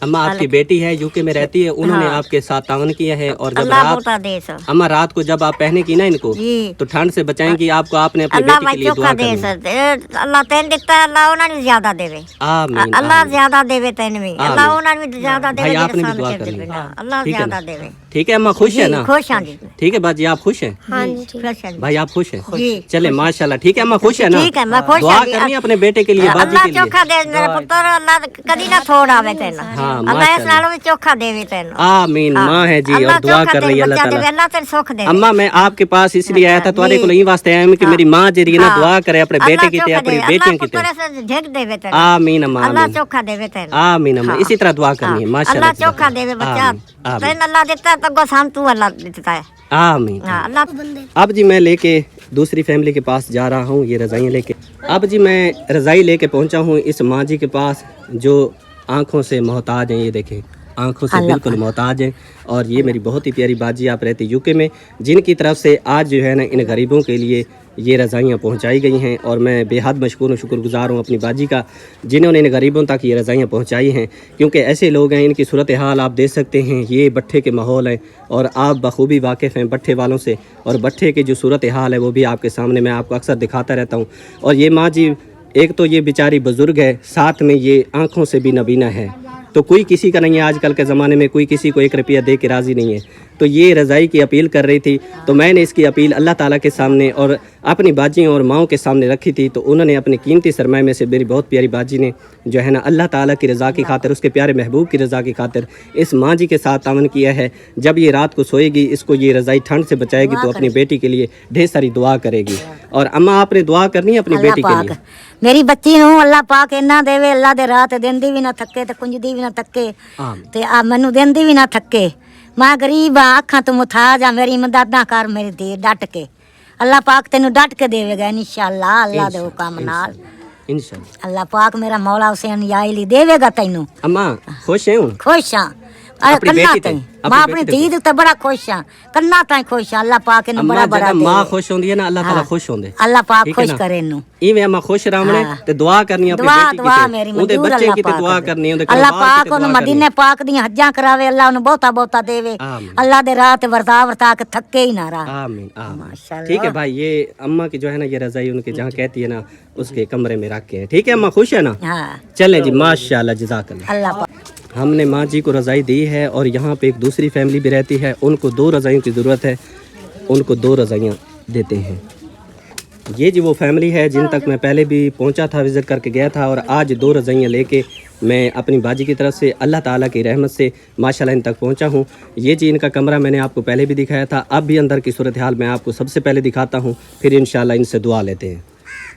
अम्मा आपकी बेटी है, यूके में रहती है, उन्होंने आपके साथ तावन किया है। और जब अल्लाह रात बहुता देस। अम्मा रात को जब आप पहने की ना इनको जी। तो ठंड से बचाएंगी आपको, आपने अपनी अल्लाह बेटी भाई के लिए चोखा दुआ देस, करनी है। अल्लाह तेन दिखता है, अल्लाह उन्हें ज्यादा देवे। आमीन अल्लाह आमीन। ज्यादा देवे तेन भी, अल्लाह उन्हें भी ज्यादा देवे। भाई आपने भी जेरे दुआ सामने करनी देवे है। ना, अल्लाह ठीक है ज्यादा ना? देवे। ठीक है अम्मा, खुश है जी, ना? खुश हाँ जी। ठीक है बाजी, आप खुश हैं? हाँ जी खुश हैं। भाई आप खुश हैं? जी चले माशाल्लाह। ठीक है अम्मा, खुश है ना? ठीक है, मैं खुश दुआ हाँ जी। करनी है अपने बेटे के लिए, बाजी अल्लाह के लिए। चोखा दे मेरा पुत्र, अल्लाह कदी ना छोड़ आवे तेन। हाँ, अल्लाह इस माशाल्लाह। नालों भी चोखा देवे तेन। आमीन। माँ है जी अल्लाह और दुआ चोखा कर रही है तेन अल्लाह बच्चा देवे, ताला। अल्लाह तेन सुख देवे। अम्मा मैं आपके पास इसलिए आया था, तुम्हारे को यही वास्ते आया हूं कि मेरी माँ जी ना दुआ करे अपने बेटे की ते, अपनी बेटियों की ते। झक देवे तेन। आमीन अम्मा अल्लाह आमीन। चोखा देवे तेन। आमीन अम्मा, इसी तरह दुआ करनी है माशाल्लाह। अल्लाह चोखा देवे बच्चा। आमीन, तेन अल्लाह देता है तो गोसाम तू अल्लाह देता है। आमीन। हाँ अल्लाह। अब जी मैं लेके दूसरी फैमिली के पास जा रहा हूँ, ये रज़ाइयाँ लेके। अब जी मैं रज़ाई लेके पहुँचा हूँ इस माँ जी के पास जो आँखों से मोहताज हैं। ये देखें, आँखों से बिल्कुल मोहताज हैं। और ये मेरी बहुत ही प्यारी बाजी आप रहती यूके में, जिनकी तरफ से आज जो है ना इन गरीबों के लिए ये रज़ाइयाँ पहुँचाई गई हैं। और मैं बेहद मशकूर और शुक्रगुज़ार हूँ अपनी बाजी का, जिन्होंने इन गरीबों तक ये रज़ाइयाँ पहुँचाई हैं। क्योंकि ऐसे लोग हैं, इनकी सूरत हाल आप देख सकते हैं। ये भट्ठे के माहौल है और आप बखूबी वाकिफ़ हैं भट्ठे वालों से, और भट्ठे की जो सूरत हाल है वो भी आपके सामने मैं आपको अक्सर दिखाता रहता हूँ। और ये माँ जी, एक तो ये बेचारी बुज़ुर्ग है, साथ में ये आँखों से भी नबीना है। तो कोई किसी का नहीं है, आजकल के ज़माने में कोई किसी को 1 रुपया दे के राज़ी नहीं है। तो ये रज़ाई की अपील कर रही थी, तो मैंने इसकी अपील अल्लाह ताला के सामने और अपनी बाजियों और माओं के सामने रखी थी। तो उन्होंने अपने कीमती सरमाए में से मेरी बहुत प्यारी बाजी ने जो है ना अल्लाह ताला की रज़ा की खातिर, उसके प्यारे महबूब की रज़ा की खातिर इस माँ जी के साथ तावन किया है। जब ये रात को सोएगी, इसको ये रज़ाई ठंड से बचाएगी तो अपनी बेटी के लिए ढेर सारी दुआ करेगी। और अम्मा आपने दुआ करनी है अपनी बेटी के लिए। मेरी बच्ची नूं अल्लाह पाक इन्ना देवे, अल्लाह दे रात देंदी भी ना थके ते कुंजदी भी ना थके ते आ मैनू देंदी भी ना थके। मैं गरीब हाँ, अखां तो मुथाज हाँ, मेरी मदद कर मेरी धी डट के। अल्लाह पाक तेनू डट के देवेगा इंशाअल्लाह, अल्लाह दे हुक्म नाल इंशाअल्लाह। अल्लाह पाक मेरा मौला हुसैन याइली देवेगा तैनू। अम्मा खुश हैं हुण? खुश हाँ अपनी कन्ना बेटी ते? ताईं अपनी मैं अपनी बेटी ते धी ते बड़ा खुश हाँ, कन्ना ताईं खुश हाँ। अल्लाह पाक इनू अम्मा बड़ा बड़ा जब माँ दे। खुश होंदी है ना अल्लाह ताला खुश होंदे। अल्लाह पाक ठीक है खुश ना? करे इनू। इवें अम्मा खुश रहने हाँ। ते दुआ करनी अपनी दुआ बेटी दुआ की मेरी ते, उहदे मंजूर बच्चे अल्लाह की ते पाक दुआ दे। करनी, उहदे अल्लाह कारोबार की पाक ते ओनू दुआ करनी। मदीने पाक दी हज्जां करावे, अल्लाह ओनू बहुता बहुता देवे। आमीन। अल्लाह दे राह ते वर्ता वर्ता के थके ही ना रहा। आमीन आमीन। माशाअल्लाह। ठीक है भाई, ये अम्मा की जो है ना ये रज़ाई उनके जहाँ कहती है ना उसके कमरे में रख के है। ठीक है अम्मा, खुश है ना? हाँ चलें जी, माशाल्लाह, जज़ाकल्लाह। अल्लाह पाक। हमने माँ जी को रज़ाई दी है और यहाँ पे एक दूसरी फैमिली भी रहती है, उनको 2 रज़ाइयों की ज़रूरत है, उनको 2 रज़ाइयाँ देते हैं। ये जी वो फैमिली है जिन तक मैं पहले भी पहुंचा था, विज़िट करके गया था। और आज 2 रज़ाइयाँ लेके मैं अपनी बाजी की तरफ से अल्लाह ताला की रहमत से माशाल्लाह इन तक पहुंचा हूं। ये जी इनका कमरा मैंने आपको पहले भी दिखाया था, अब भी अंदर की सूरत हाल मैं आपको सबसे पहले दिखाता हूं, फिर इंशाल्लाह इनसे दुआ लेते हैं।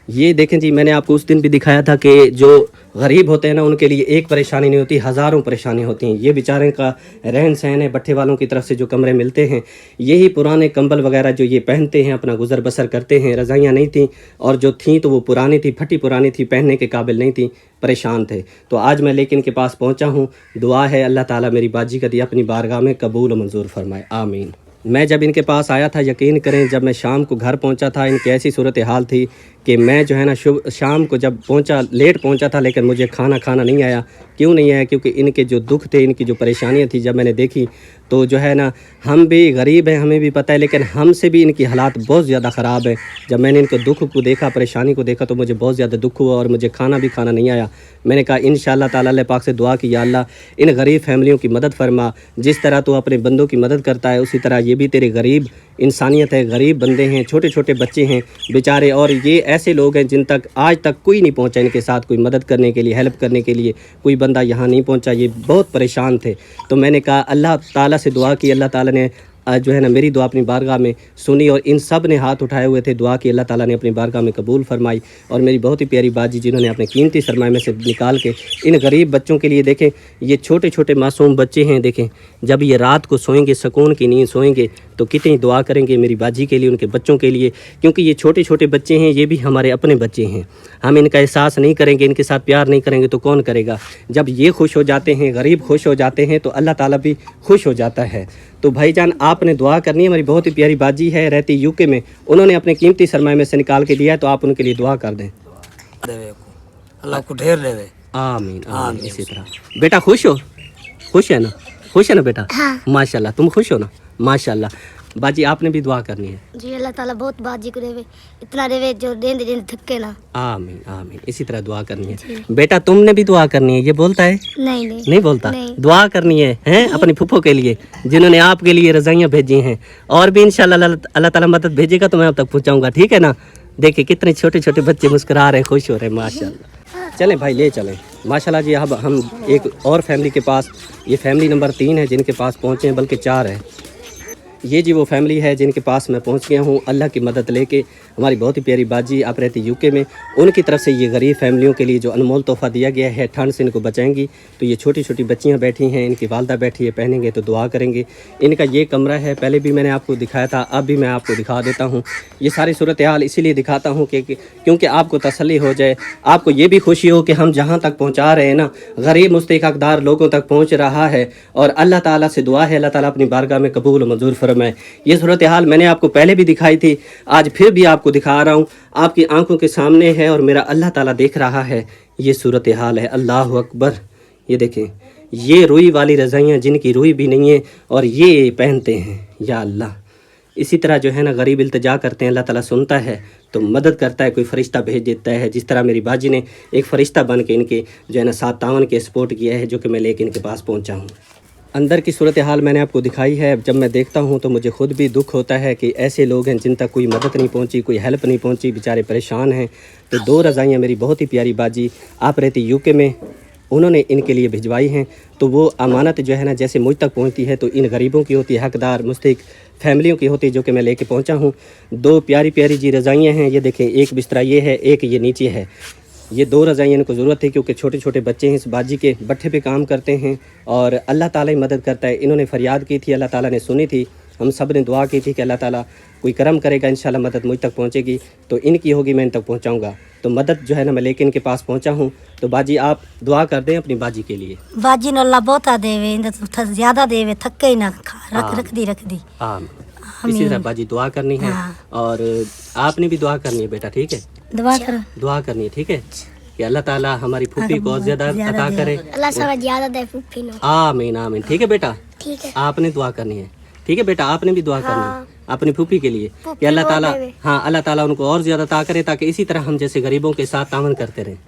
ये देखें जी, मैंने आपको उस दिन भी दिखाया था कि जो गरीब होते हैं ना उनके लिए एक परेशानी नहीं होती, हज़ारों परेशानी होती हैं। ये बेचारे का रहन सहन है, भट्ठे वालों की तरफ से जो कमरे मिलते हैं, यही पुराने कंबल वगैरह जो ये पहनते हैं, अपना गुजर बसर करते हैं। रज़ाइयाँ नहीं थी, और जो थी तो वो पुरानी थी, फटी पुरानी थी, पहनने के काबिल नहीं थी, परेशान थे। तो आज मैं लेकिन इनके पास पहुँचा हूँ। दुआ है अल्लाह ताला मेरी बाजी का दिया अपनी बारगाह में कबूल और मंजूर फरमाए, आमीन। मैं जब इनके पास आया था, यकीन करें जब मैं शाम को घर पहुंचा था, इनकी ऐसी सूरत हाल थी कि मैं जो है ना शाम को जब पहुंचा, लेट पहुंचा था, लेकिन मुझे खाना नहीं आया। क्यों नहीं आया? क्योंकि इनके जो दुख थे, इनकी जो परेशानियां थी, जब मैंने देखी तो जो है ना, हम भी गरीब हैं, हमें भी पता है, लेकिन हमसे भी इनकी हालात बहुत ज़्यादा ख़राब है। जब मैंने इनके दुख को देखा, परेशानी को देखा, तो मुझे बहुत ज़्यादा दुख हुआ और मुझे खाना नहीं आया। मैंने कहा इंशाअल्लाह ताला अल्लाह पाक से दुआ की, या अल्लाह इन गरीब फैमिलियों की मदद फरमा। जिस तरह तो अपने बंदों की मदद करता है, उसी तरह ये भी तेरे गरीब इंसानियत है, गरीब बंदे हैं, छोटे छोटे बच्चे हैं बेचारे, और ये ऐसे लोग हैं जिन तक आज तक कोई नहीं पहुंचा इनके साथ, कोई मदद करने के लिए, हेल्प करने के लिए कोई बंदा यहाँ नहीं पहुंचा। ये बहुत परेशान थे। तो मैंने कहा अल्लाह ताला से दुआ की, अल्लाह ताला ने जो है ना मेरी दुआ अपनी बारगाह में सुनी, और इन सब ने हाथ उठाए हुए थे, दुआ की, अल्लाह ताला ने अपनी बारगाह में कबूल फरमाई। और मेरी बहुत ही प्यारी बाजी जिन्होंने अपने कीमती सरमाए में से निकाल के इन गरीब बच्चों के लिए, देखें ये छोटे छोटे मासूम बच्चे हैं, देखें जब ये रात को सोएंगे, सुकून की नींद सोएंगे, तो कितनी दुआ करेंगे मेरी बाजी के लिए, उनके बच्चों के लिए, क्योंकि ये छोटे छोटे बच्चे हैं, ये भी हमारे अपने बच्चे हैं। हम इनका एहसास नहीं करेंगे, इनके साथ प्यार नहीं करेंगे तो कौन करेगा? जब ये खुश हो जाते हैं, गरीब खुश हो जाते हैं, तो अल्लाह ताला भी खुश हो जाता है। तो भाईजान आपने दुआ करनी है। हमारी बहुत ही प्यारी बाजी है, रहती यूके में, उन्होंने अपने कीमती सरमाए में से निकाल के दिया है, तो आप उनके लिए दुआ कर दें। अल्लाह को ढेर देवे। आमीन आमीन। इसी तरह बेटा खुश हो? खुश है ना? खुश है ना बेटा? हाँ। माशाल्लाह, तुम खुश हो ना? माशाल्लाह। बाजी आपने भी दुआ करनी है। जी अल्लाह ताला बहुत बाजी को देवे, इतना देवे जो देंदे थके ना। आमीन आमीन। इसी तरह दुआ करनी है। बेटा तुमने भी दुआ करनी है। ये बोलता है? नहीं बोलता। दुआ करनी है, हैं अपनी फूफो के लिए जिन्होंने आपके लिए रज़ाइयाँ भेजी हैं, और भी इंशाल्लाह अल्लाह ताला मदद भेजेगा तो मैं अब तक पहुँचाऊँगा, ठीक है ना? देखिए कितने छोटे छोटे बच्चे मुस्कुरा रहे, खुश हो रहे, माशाल्लाह। चलें भाई, ले चलें। माशाल्लाह जी, अब हम एक और फैमिली के पास, ये फैमिली नंबर 3 है जिनके पास पहुँचे हैं, बल्कि 4 है। ये जी वो फैमिली है जिनके पास मैं पहुंच गया हूं अल्लाह की मदद लेके। हमारी बहुत ही प्यारी बाजी आप रहती यूके में, उनकी तरफ से ये गरीब फैमिलियों के लिए जो अनमोल तोहफ़ा दिया गया है, ठंड से इनको बचाएंगी। तो ये छोटी छोटी बच्चियां बैठी हैं, इनकी वालदा बैठी है, पहनेंगे तो दुआ करेंगे। इनका ये कमरा है, पहले भी मैंने आपको दिखाया था, अब भी मैं आपको दिखा देता हूँ। ये सारी सूरत हाल इसीलिए दिखाता हूँ कि क्योंकि आपको तसल्ली हो जाए, आपको ये भी खुशी हो कि हम जहाँ तक पहुँचा रहे हैं ना, गरीब मुस्तहिक़दार लोगों तक पहुँच रहा है। और अल्लाह ताला से दुआ है अल्लाह ताला अपनी बारगाह में कबूल और मंजूर फरमाए। ये सूरत हाल मैंने आपको पहले भी दिखाई थी, आज फिर भी आपको दिखा रहा हूँ, आपकी आंखों के सामने है और मेरा अल्लाह ताला देख रहा है। ये सूरत हाल है। अल्लाह अकबर। ये देखें, ये रुई वाली रज़ाइयाँ जिनकी रुई भी नहीं है और ये पहनते हैं, या अल्लाह। इसी तरह जो है ना गरीब इल्तिजा करते हैं, अल्लाह ताला सुनता है तो मदद करता है, कोई फ़रिश्ता भेज देता है। जिस तरह मेरी बाजी ने एक फ़रिश्ता बन के इनके जो है ना साथ तावन के सपोर्ट किया है, जो कि मैं लेके इनके पास पहुँचा हूँ। अंदर की सूरत हाल मैंने आपको दिखाई है। जब मैं देखता हूँ तो मुझे खुद भी दुख होता है कि ऐसे लोग हैं जिन तक कोई मदद नहीं पहुँची, कोई हेल्प नहीं पहुँची, बेचारे परेशान हैं। तो 2 रज़ाइयाँ मेरी बहुत ही प्यारी बाजी आप रहती यूके में, उन्होंने इनके लिए भिजवाई हैं। तो वो अमानत जो है ना जैसे मुझ तक पहुँचती है तो इन गरीबों की होती है, हकदार मुस्तहिक फैमिलियों की होती है, जो कि मैं लेके पहुँचा हूँ। 2 प्यारी प्यारी जी रज़ाइयाँ हैं। ये देखें, एक बिस्तरा ये है, एक ये नीचे है। ये 2 रज़ाइयाँ इनको ज़रूरत है क्योंकि छोटे छोटे बच्चे हैं, इस बाजी के भट्ठे पे काम करते हैं और अल्लाह ताला ही मदद करता है। इन्होंने फ़रियाद की थी, अल्लाह ताला ने सुनी थी, हम सब ने दुआ की थी कि अल्लाह ताला कोई करम करेगा, इंशाल्लाह मदद मुझ तक पहुँचेगी, तो इनकी होगी मैं इन तक पहुँचाऊँगा। तो मदद जो है ना मैं लेके इनके पास पहुँचा हूँ। तो बाजी आप दुआ कर दें अपनी बाजी के लिए। बाजी ने अल्लाह बहुत देवे, इंदा ज्यादा देवे, थके ही ना, रख दी। इसी तरह बाजी दुआ करनी है। और आपने भी दुआ करनी है बेटा, ठीक है? दुआ करनी है, ठीक है? कि अल्लाह ताला हमारी फूफी को और ज्यादा अता करे, अल्लाह सब ज्यादा दे फूफी नो। आमीन आमीन। ठीक है बेटा? ठीक है। आपने दुआ करनी है, ठीक है बेटा? आपने भी दुआ करनी है अपनी फूफी के लिए कि अल्लाह ताला, हाँ अल्लाह ताला उनको और ज्यादा अता करे, ताकि इसी तरह हम जैसे गरीबों के साथ तावन करते रहें।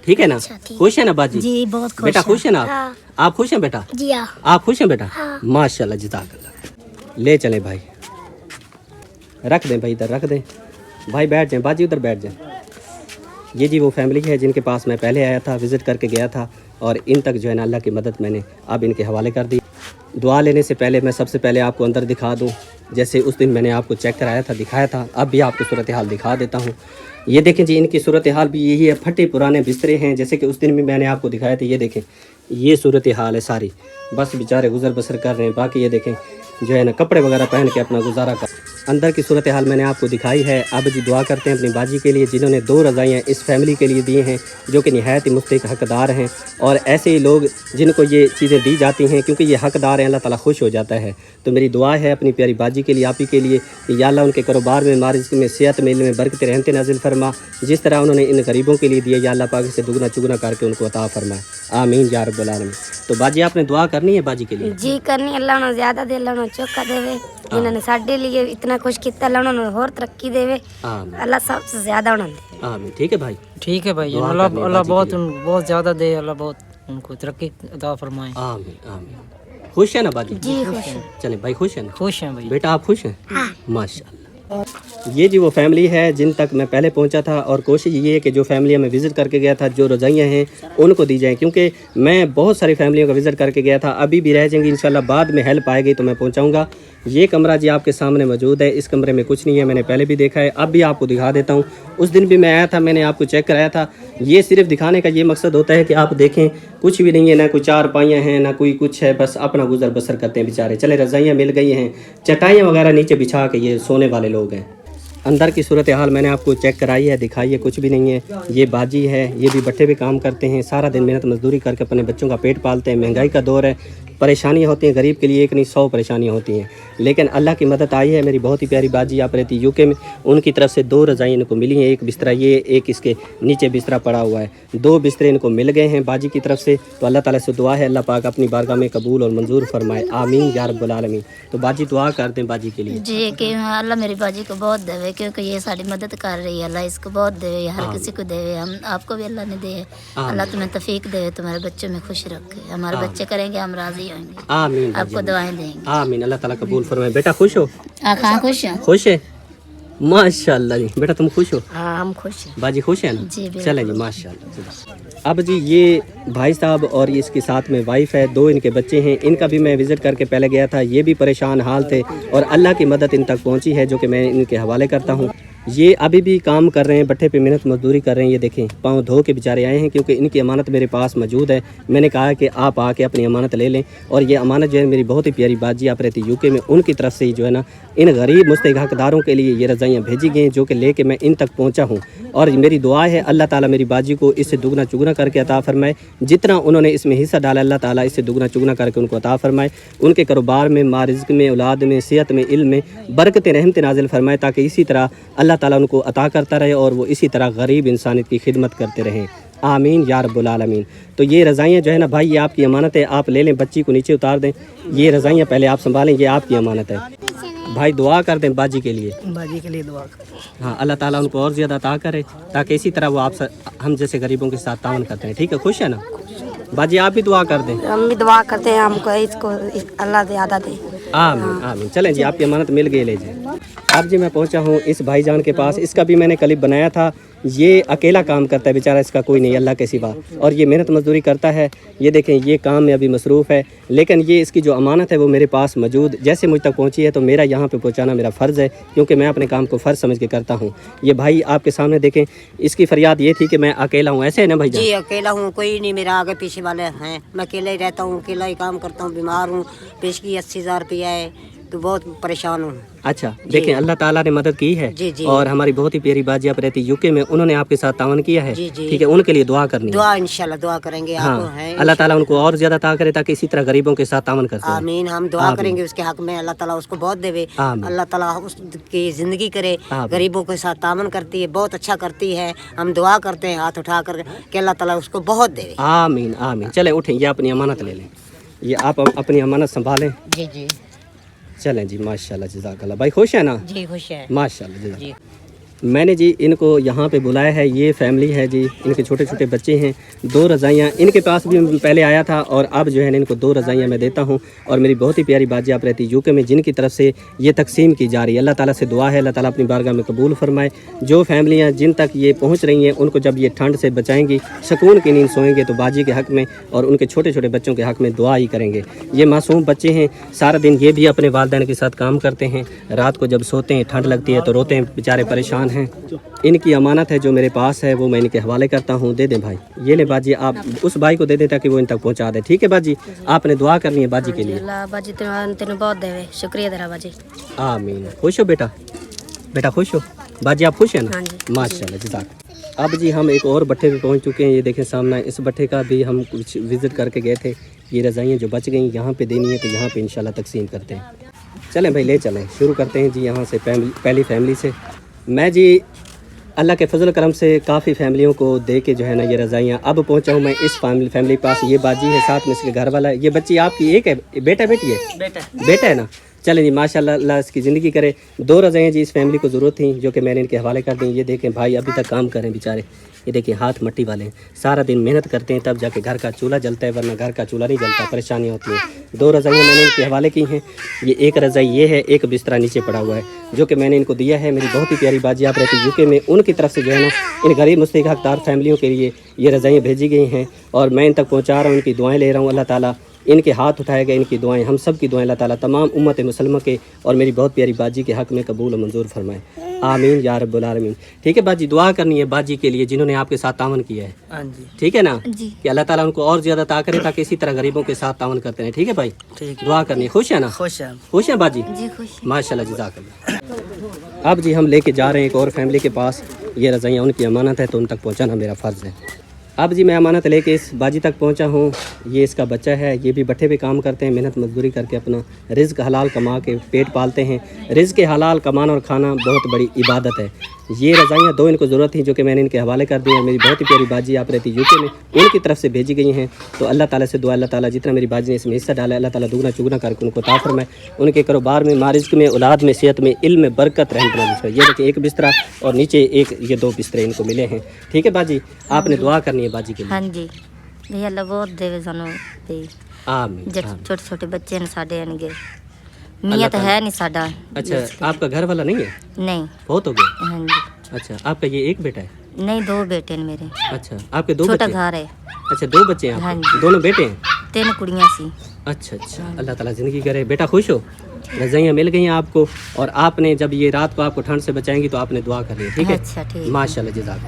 ठीक है ना? खुश है ना बाजी? जी बहुत खुश बेटा खुश है ना आप? आप खुश हैं बेटा? जी हाँ। आप खुश हैं बेटा? माशाल्लाह, जज़ाकल्लाह। ले चले भाई, रख दें भाई, इधर रख दें भाई, बैठ जाएं बाजी, उधर बैठ जाएं। ये जी वो फैमिली है जिनके पास मैं पहले आया था, विज़िट करके गया था, और इन तक जो है ना अल्लाह की मदद मैंने अब इनके हवाले कर दी। दुआ लेने से पहले मैं सबसे पहले आपको अंदर दिखा दूं, जैसे उस दिन मैंने आपको चेक कराया था, दिखाया था, अब भी आपको सूरत हाल दिखा देता हूँ। ये देखें जी, इनकी सूरत हाल भी यही है, फटे पुराने बिस्तरे हैं, जैसे कि उस दिन भी मैंने आपको दिखाया था। ये देखें, ये सूरत हाल है सारी, बस बेचारे गुजर बसर कर रहे हैं। बाकी ये देखें जो है ना कपड़े वगैरह पहन के अपना गुजारा कर اندر کی صورتحال میں نے آپ کو دکھائی ہے. اب جی دعا کرتے ہیں اپنی باجی کے لیے جنہوں نے 2 رضائیاں اس فیملی کے لیے دی ہیں جو کہ نہایت ہی مستحق حقدار ہیں, اور ایسے ہی لوگ جن کو یہ چیزیں دی جاتی ہیں کیونکہ یہ حقدار ہیں اللہ تعالیٰ خوش ہو جاتا ہے. تو میری دعا ہے اپنی پیاری باجی کے لیے, آپ ہی کے لیے کہ یا اللہ ان کے کاروبار میں, مارزق میں, صحت میں, علم میں برکت رحمت نازل فرما. جس طرح انہوں نے ان غریبوں کے لیے دیا یا اللہ پاک سے دگنا چگنا کر کے ان کو عطا فرمائے. آمین یا رب العالمین. تو باجی آپ نے دعا کرنی ہے باجی کے لیے؟ جی کرنی, اللہ انہوں زیادہ دے, اللہ انہوں چوکا دے, جنہوں نے ساڈے لیے اتنا کچھ کیتا, اللہ انہوں نے اور ترقی دے, اللہ سب سے زیادہ انہوں دے. آمین. ٹھیک ہے بھائی, ٹھیک ہے بھائی, اللہ بہت زیادہ دے, اللہ بہت ان کو ترقی عطا فرمائے. آمین آمین. خوش ہے نا باجی؟ جی خوش ہیں. چلیں بھائی خوش ہیں نا؟ خوش ہیں بھائی. بیٹا آپ خوش ہیں؟ ماشاء اللہ. یہ جی وہ فیملی ہے جن تک میں پہلے پہنچا تھا, اور کوشش یہ ہے کہ جو فیملیاں میں وزٹ کر کے گیا تھا جو رضائیاں ہیں ان کو دی جائیں, کیونکہ میں بہت ساری فیملیوں کا وزٹ کر کے گیا تھا, ابھی بھی رہ جائیں گی انشاءاللہ, بعد میں ہیلپ آئے گی تو میں پہنچاؤں گا. یہ کمرہ جی آپ کے سامنے موجود ہے, اس کمرے میں کچھ نہیں ہے, میں نے پہلے بھی دیکھا ہے, اب بھی آپ کو دکھا دیتا ہوں. اس دن بھی میں آیا تھا, میں نے آپ کو چیک کرایا تھا. یہ صرف دکھانے کا یہ مقصد ہوتا ہے کہ آپ دیکھیں کچھ بھی نہیں ہے, نہ کوئی چارپائیاں ہیں نہ کوئی کچھ ہے, بس اپنا گزر بسر کرتے ہیں بیچارے. چلے رضائیاں مل گئی ہیں, چٹائیاں وغیرہ نیچے بچھا کے یہ سونے والے لوگ ہیں. اندر کی صورتحال میں نے آپ کو چیک کرائی ہے, دکھائی ہے, کچھ بھی نہیں ہے. یہ باجی ہے, یہ بھی بٹھے پہ کام کرتے ہیں, سارا دن محنت مزدوری کر کے اپنے بچوں کا پیٹ پالتے ہیں. مہنگائی کا دور ہے, پریشانیاں ہوتی ہیں, غریب کے لیے ایک نہیں 100 پریشانیاں ہوتی ہیں, لیکن اللہ کی مدد آئی ہے. میری بہت ہی پیاری باجی آپ رہتی UK میں, ان کی طرف سے 2 رضائیں ان کو ملی ہیں, ایک بستر یہ, ایک اس کے نیچے بستر پڑا ہوا ہے, 2 بسترے ان کو مل گئے ہیں باجی کی طرف سے. تو اللہ تعالیٰ سے دعا ہے اللہ پاک اپنی بارگاہ میں قبول اور منظور فرمائے. آمین یا رب العالمین. تو باجی دعا کر دیں باجی کے لیے. جی کہ اللہ میری باجی کو بہت دے, کیونکہ یہ ساری مدد کر رہی ہے, اللہ اس کو بہت دے, ہر کسی کو دے, ہم آپ کو بھی اللہ نے دے, اللہ تمہیں توفیق دے, تمہارے بچوں میں خوش رکھے, ہمارے بچے کریں گے ہم راضی ہوں گے. آمین. آپ کو دعائیں دیں گے. آمین. اللہ تعالیٰ قبول فرمائے. بیٹا خوش ہو؟ کہاں خوش ہیں؟ خوش ہے, ماشاء اللہ جی. بیٹا تم خوش ہو؟ ہاں ہم خوش ہیں. باجی خوش ہے نا؟ جی بالکل. چلیں جی ماشاء اللہ. اب جی یہ بھائی صاحب اور اس کے ساتھ میں وائف ہے, 2 ان کے بچے ہیں, ان کا بھی میں وزٹ کر کے پہلے گیا تھا, یہ بھی پریشان حال تھے, اور اللہ کی مدد ان تک پہنچی ہے جو کہ میں ان کے حوالے کرتا ہوں. یہ ابھی بھی کام کر رہے ہیں, بٹھے پہ محنت مزدوری کر رہے ہیں. یہ دیکھیں پاؤں دھو کے بیچارے آئے ہیں کیونکہ ان کی امانت میرے پاس موجود ہے. میں نے کہا کہ آپ آ کے اپنی امانت لے لیں, اور یہ امانت جو ہے میری بہت ہی پیاری باجی آپ رہتی UK میں, ان کی طرف سے ہی جو ہے نا ان غریب مستحق حقداروں کے لیے یہ رضائیاں بھیجی گئی ہیں جو کہ لے کے میں ان تک پہنچا ہوں. اور میری دعا ہے اللہ تعالیٰ میری باجی کو اس سے دگنا چگنا کر کے عطا فرمائے. جتنا انہوں نے اس میں حصہ ڈالا اللہ تعالیٰ اس سے دگنا چگنا کر کے ان کو عطا فرمائے. ان کے کاروبار میں, مارزق میں, اولاد میں, صحت میں, علم میں برکت رحمت نازل فرمائے, تاکہ اسی طرح اللہ تعالیٰ ان کو عطا کرتا رہے اور وہ اسی طرح غریب انسانیت کی خدمت کرتے رہیں. آمین یا رب العالمین. تو یہ رضائیاں جو ہے نا بھائی یہ آپ کی امانت ہے, آپ لے لیں, بچی کو نیچے اتار دیں. یہ رضائیاں پہلے آپ سنبھالیں, یہ آپ کی امانت ہے. بھائی دعا کر دیں باجی کے لیے. باجی کے لیے دعا کر. ہاں اللہ تعالیٰ ان کو اور زیادہ عطا کرے, تاکہ اسی طرح وہ آپ ہم جیسے غریبوں کے ساتھ تعاون کرتے ہیں. ٹھیک ہے, خوش ہے نا باجی؟ آپ بھی دعا کر دیں. ہم بھی دعا کرتے ہیں, ہم کو اس کو اللہ زیادہ دے. آمین آمین. چلیں جی آپ کی امانت مل گئی, لے جائیں. اب جی میں پہنچا ہوں اس بھائی جان کے پاس. اس کا بھی میں نے کلپ بنایا تھا. یہ اکیلا کام کرتا ہے بیچارہ, اس کا کوئی نہیں اللہ کے سوا, اور یہ محنت مزدوری کرتا ہے. یہ دیکھیں یہ کام میں ابھی مصروف ہے, لیکن یہ اس کی جو امانت ہے وہ میرے پاس موجود جیسے مجھ تک پہنچی ہے, تو میرا یہاں پہ پہنچانا میرا فرض ہے, کیونکہ میں اپنے کام کو فرض سمجھ کے کرتا ہوں. یہ بھائی آپ کے سامنے دیکھیں, اس کی فریاد یہ تھی کہ میں اکیلا ہوں, ایسے ہے نا بھائی جان؟ جی اکیلا ہوں, کوئی نہیں میرا آگے پیچھے والے ہیں, میں اکیلا ہی رہتا ہوں, اکیلا ہی کام کرتا ہوں, بیمار ہوں, پیش کی 80,000 روپیہ ہے, تو بہت پریشان ہوں. اچھا دیکھیں اللہ تعالیٰ نے مدد کی ہے. جی جی. اور ہماری بہت ہی پیاری باجی آپ رہتی UK میں, انہوں نے آپ کے ساتھ تعاون کیا ہے. جی جی. ٹھیک ہے, ان کے لیے دعا کرنی ہے. دعا انشاءاللہ دعا کریں گے. ہاں آپ ہیں اللہ تعالیٰ ان کو اور زیادہ عطا کرے, تاکہ اسی طرح غریبوں کے ساتھ تعاون کرتے ہیں. آمین. ہم دعا کریں گے اس کے حق میں, اللہ تعالیٰ اس کو بہت دے. اللہ تعالیٰ اس کی زندگی کرے, غریبوں کے ساتھ تعاون کرتی ہے, بہت اچھا کرتی ہے. ہم دعا کرتے ہیں ہاتھ اٹھا کر کہ اللہ تعالیٰ اس کو بہت دے. آمین آمین. چلیں اٹھیں, یہ اپنی امانت لے لیں, یہ آپ اپنی امانت سنبھالیں. جی جی. چلیں جی ماشاءاللہ جزاک اللہ. بھائی خوش ہے نا؟ جی خوش ہے ماشاءاللہ جزاک. میں نے جی ان کو یہاں پہ بلایا ہے, یہ فیملی ہے جی, ان کے چھوٹے چھوٹے بچے ہیں. 2 رضائیاں ان کے پاس بھی پہلے آیا تھا, اور اب جو ہے نا ان کو 2 رضائیاں میں دیتا ہوں. اور میری بہت ہی پیاری باجی آپ رہتی UK میں, جن کی طرف سے یہ تقسیم کی جا رہی ہے. اللہ تعالیٰ سے دعا ہے اللہ تعالیٰ اپنی بارگاہ میں قبول فرمائے. جو فیملیاں جن تک یہ پہنچ رہی ہیں ان کو جب یہ ٹھنڈ سے بچائیں گی, سکون کی نیند سوئیں گے, تو باجی کے حق میں اور ان کے چھوٹے چھوٹے بچوں کے حق میں دعا ہی کریں گے. یہ معصوم بچے ہیں, سارا دن یہ بھی اپنے والدین کے ساتھ کام کرتے ہیں, رات کو جب سوتے ہیں ٹھنڈ لگتی ہے تو روتے ہیں, بیچارے پریشان हैं, इनकी अमानत है जो मेरे पास है वो मैं इनके हवाले करता हूँ। दे दें भाई, ये ले बाजी, आप उस भाई को दे दें ताकि वो इन तक पहुँचा दे। ठीक है बाजी, आपने दुआ करनी है बाजी के लिए। अल्लाह बाजी तेन बहुत देवे, शुक्रिया तेरा बाजी। आमीन। खुश हो बेटा? बेटा खुश हो? बाजी आप खुश हैं ना? हाँ जी। माशाल्लाह, जज़ाक। अब जी हम एक और भट्ठे पे पहुंच चुके हैं, ये देखें सामने। इस भट्ठे का भी हम कुछ विज़िट करके गए थे। ये रज़ाइयाँ जो बच गई यहाँ पे देनी है, तो यहाँ पे इंशाल्लाह तकसीम करते हैं। चलें भाई, ले चलें, शुरू करते हैं जी यहाँ से पहली फैमिली से। मैं जी अल्लाह के फजल करम से काफ़ी फैमिलियों को दे के जो है ना ये रज़ाइयाँ, अब पहुँचा हूँ मैं इस फैमिली के पास। ये बाजी है, साथ में इसके घर वाला है। ये बच्ची आपकी एक है, बेटा बेटी है? बेटा है ना। चलें जी, माशाल्लाह, अल्लाह इसकी ज़िंदगी करे। 2 रज़ाइयाँ जी इस फैमिली को ज़रूरत थी, जो कि मैंने इनके हवाले कर दी। ये देखें भाई अभी तक काम करें बेचारे, ये देखिए हाथ मट्टी वाले हैं, सारा दिन मेहनत करते हैं तब जाके घर का चूल्हा जलता है, वरना घर का चूल्हा नहीं जलता, परेशानियाँ होती हैं। 2 रज़ाइयाँ मैंने इनके हवाले की हैं। ये एक रज़ाई ये है, एक बिस्तरा नीचे पड़ा हुआ है जो कि मैंने इनको दिया है। मेरी बहुत ही प्यारी बाजी आप रहती यूके में, उनकी तरफ से जो है ना इन गरीब मुस्तहिक़ हक़दार फैमिलियों के लिए ये रज़ाइयाँ भेजी गई हैं और मैं इन तक पहुँचा रहा हूँ, इनकी दुआएँ ले रहा हूँ। अल्लाह ताला इनके हाथ उठाए गए, इनकी दुआएं, हम सब की दुआएं अल्लाह ताला तमाम उम्मत मुसलमा के और मेरी बहुत प्यारी बाजी के हक़ में कबूल और मंजूर फरमाए। आमीन या रब्बुल आलमीन। ठीक है बाजी, दुआ करनी है बाजी के लिए जिन्होंने आपके साथ तावन किया है। हाँ जी, ठीक है ना, कि अल्लाह ताला उनको और ज़्यादा ता करे ताकि इसी तरह गरीबों के साथ तावन करते हैं। ठीक है भाई, ठीक, दुआ करनी है। खुश है ना? खुश है। खुश है बाजी? जी खुश। माशाल्लाह, जज़ाकल्लाह। अब जी हम लेके जा रहे हैं एक और फैमिली के पास। ये रज़ाइयाँ उनकी अमानत है, तो उन तक पहुँचाना मेरा फ़र्ज़ है। अब जी मैं अमानत लेके इस बाजी तक पहुंचा हूँ। ये इसका बच्चा है, ये भी भट्ठे पे काम करते हैं, मेहनत मजदूरी करके अपना रिज़्क़ हलाल कमा के पेट पालते हैं। रिज़्क़ हलाल कमाना और खाना बहुत बड़ी इबादत है। ये रज़ाइयाँ 2 इनको ज़रूरत थी जो कि मैंने इनके हवाले कर दी हैं। मेरी बहुत ही प्यारी बाजी आप रहती यूके में, उनकी तरफ से भेजी गई हैं। तो अल्लाह ताला से दुआ, अल्लाह ताला जितना मेरी बाजी ने इसमें हिस्सा डाला है, अल्लाह ताला दुगना चुगना करके उनको अता फरमाए। उनके कारोबार में, मारिज़्क़ में, औलाद में, सेहत में, इल्म में बरकत रहमत। ये देखिए एक बिस्तरा और नीचे ये 2 बिस्तरे इनको मिले हैं। ठीक है बाजी, आपने दुआ करनी है बाजी के लिए। हाँ जी, भई अल्लाह बहुत देवे सानू भई। आमीन। छोटे छोटे बच्चे ने साडे आनगे, नियत है नहीं साडा। अच्छा, आपका घर वाला नहीं है? नहीं। बहुत हो गए? हाँ जी। अच्छा, आपका ये एक बेटा है? नहीं, 2 बेटे ने मेरे। अच्छा, आपके 2 छोटा बच्चे? घर है। अच्छा, 2 बच्चे हैं हाँ आपके? जी। दोनों बेटे हैं? 3 कुड़ियाँ सी। अच्छा अच्छा, अल्लाह ताला ज़िंदगी करे। बेटा खुश हो? रज़ाइयाँ मिल गई हैं आपको, और आपने जब ये रात को आपको ठंड से बचाएंगी तो आपने दुआ कर ली। ठीक है? अच्छा, ठीक। माशाल्लाह, जज़ाक।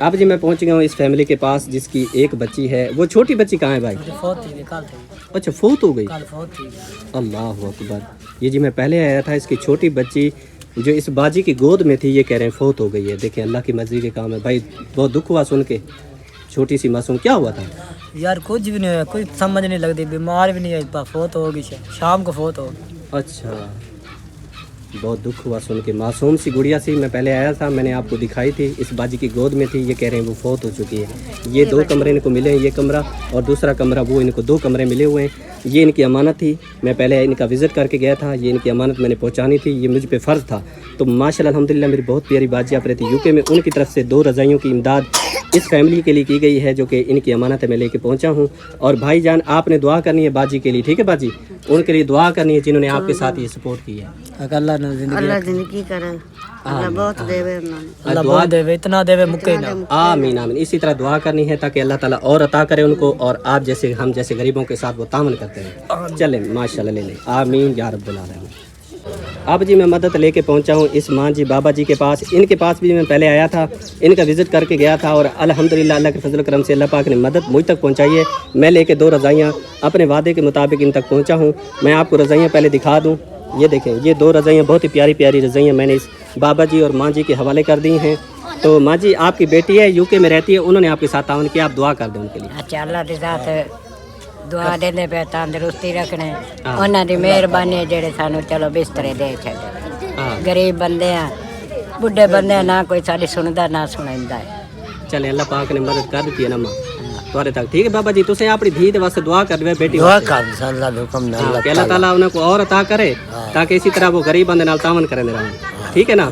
अब जी मैं पहुंच गया हूँ इस फैमिली के पास जिसकी एक बच्ची है। वो छोटी बच्ची कहाँ है भाई? अच्छा, फोत हो गई? अल्लाह अकबर। ये जी मैं पहले आया था, इसकी छोटी बच्ची जो इस बाजी की गोद में थी, ये कह रहे हैं फोत हो गई है। देखें अल्लाह की मर्जी के काम है भाई। बहुत दुख हुआ सुन के। छोटी सी मासूम, क्या हुआ था यार? कुछ भी नहीं हुआ, कोई समझ नहीं लगती, बीमार भी नहीं है, फोत होगी, शाम को फोत हो। अच्छा, बहुत दुख हुआ सुन के। मासूम सी गुड़िया सी, मैं पहले आया था, मैंने आपको दिखाई थी, इस बाजी की गोद में थी। ये कह रहे हैं वो फोत हो चुकी है। ये 2 कमरे इनको मिले हैं, ये कमरा और दूसरा कमरा, वो इनको 2 कमरे मिले हुए हैं। ये इनकी अमानत थी, मैं पहले इनका विज़िट करके गया था। ये इनकी अमानत मैंने पहुंचानी थी, ये मुझ पे फ़र्ज़ था। तो माशाल्लाह अल्हम्दुलिल्लाह मेरी बहुत प्यारी बाजी आप रहती यूके में, उनकी तरफ से 2 रज़ाइयों की इमदाद इस फैमिली के लिए की गई है जो कि इनकी अमानत है, मैं लेके पहुंचा हूं। और भाईजान आपने दुआ करनी है बाजी के लिए। ठीक है बाजी, उनके लिए दुआ करनी है जिन्होंने आपके साथ ये सपोर्ट की है। अल्लाह ने जिंदगी करे, अल्लाह बहुत देवे, अल्लाह बहुत देवे, इतना देवे मुक्के ना। आमीन आमीन। इसी तरह दुआ करनी है ताकि अल्लाह ताला और अता करे उनको, और आप जैसे हम जैसे गरीबों के साथ वो तामन करते हैं। चलें माशाल्लाह, ले लें। आमीन या रब्बुल आलमीन। अब जी मैं मदद लेके पहुंचा हूँ इस मां जी बाबा जी के पास। इनके पास भी मैं पहले आया था, इनका विज़िट करके गया था, और अल्हम्दुलिल्लाह अल्लाह के फजल करम से अल्लाह पाक ने मदद मुझ तक पहुंचाई है। मैं लेके 2 रज़ाइयाँ अपने वादे के मुताबिक इन तक पहुंचा हूँ। मैं आपको रज़ाइयाँ पहले दिखा दूँ। ये देखें, ये 2 रज़ाइयाँ बहुत ही प्यारी प्यारी रज़ाइयाँ मैंने इस बाबा जी और माँ जी के हवाले कर दी हैं। तो माँ जी आपकी बेटी है, यूके में रहती है, उन्होंने आपके साथ तावन किया, आप दुआ कर दें उनके लिए। अच्छा, अल्लाह के साथ दुआ देने पे तंदुरुस्ती रखने, उन्हां दी मेहरबानी जेड़े सानू चलो बिस्तरे दे छड्डे। गरीब बंदे आ, बुढ़े बंदे आ, ना कोई साडी सुनदा ना सुनदा है। चले अल्लाह पाक ने मदद कर दी है ना मां तुहारे तक। ठीक है बाबा जी, तुसें अपनी धी दे वास्ते दुआ कर दे, बेटी दुआ कर अल्लाह दे हुक्म नाल कि अल्लाह ताला उन्हें को और अता करे ताकि इसी तरह वो गरीब बंदे नाल तावन करे रहन। ठीक है ना?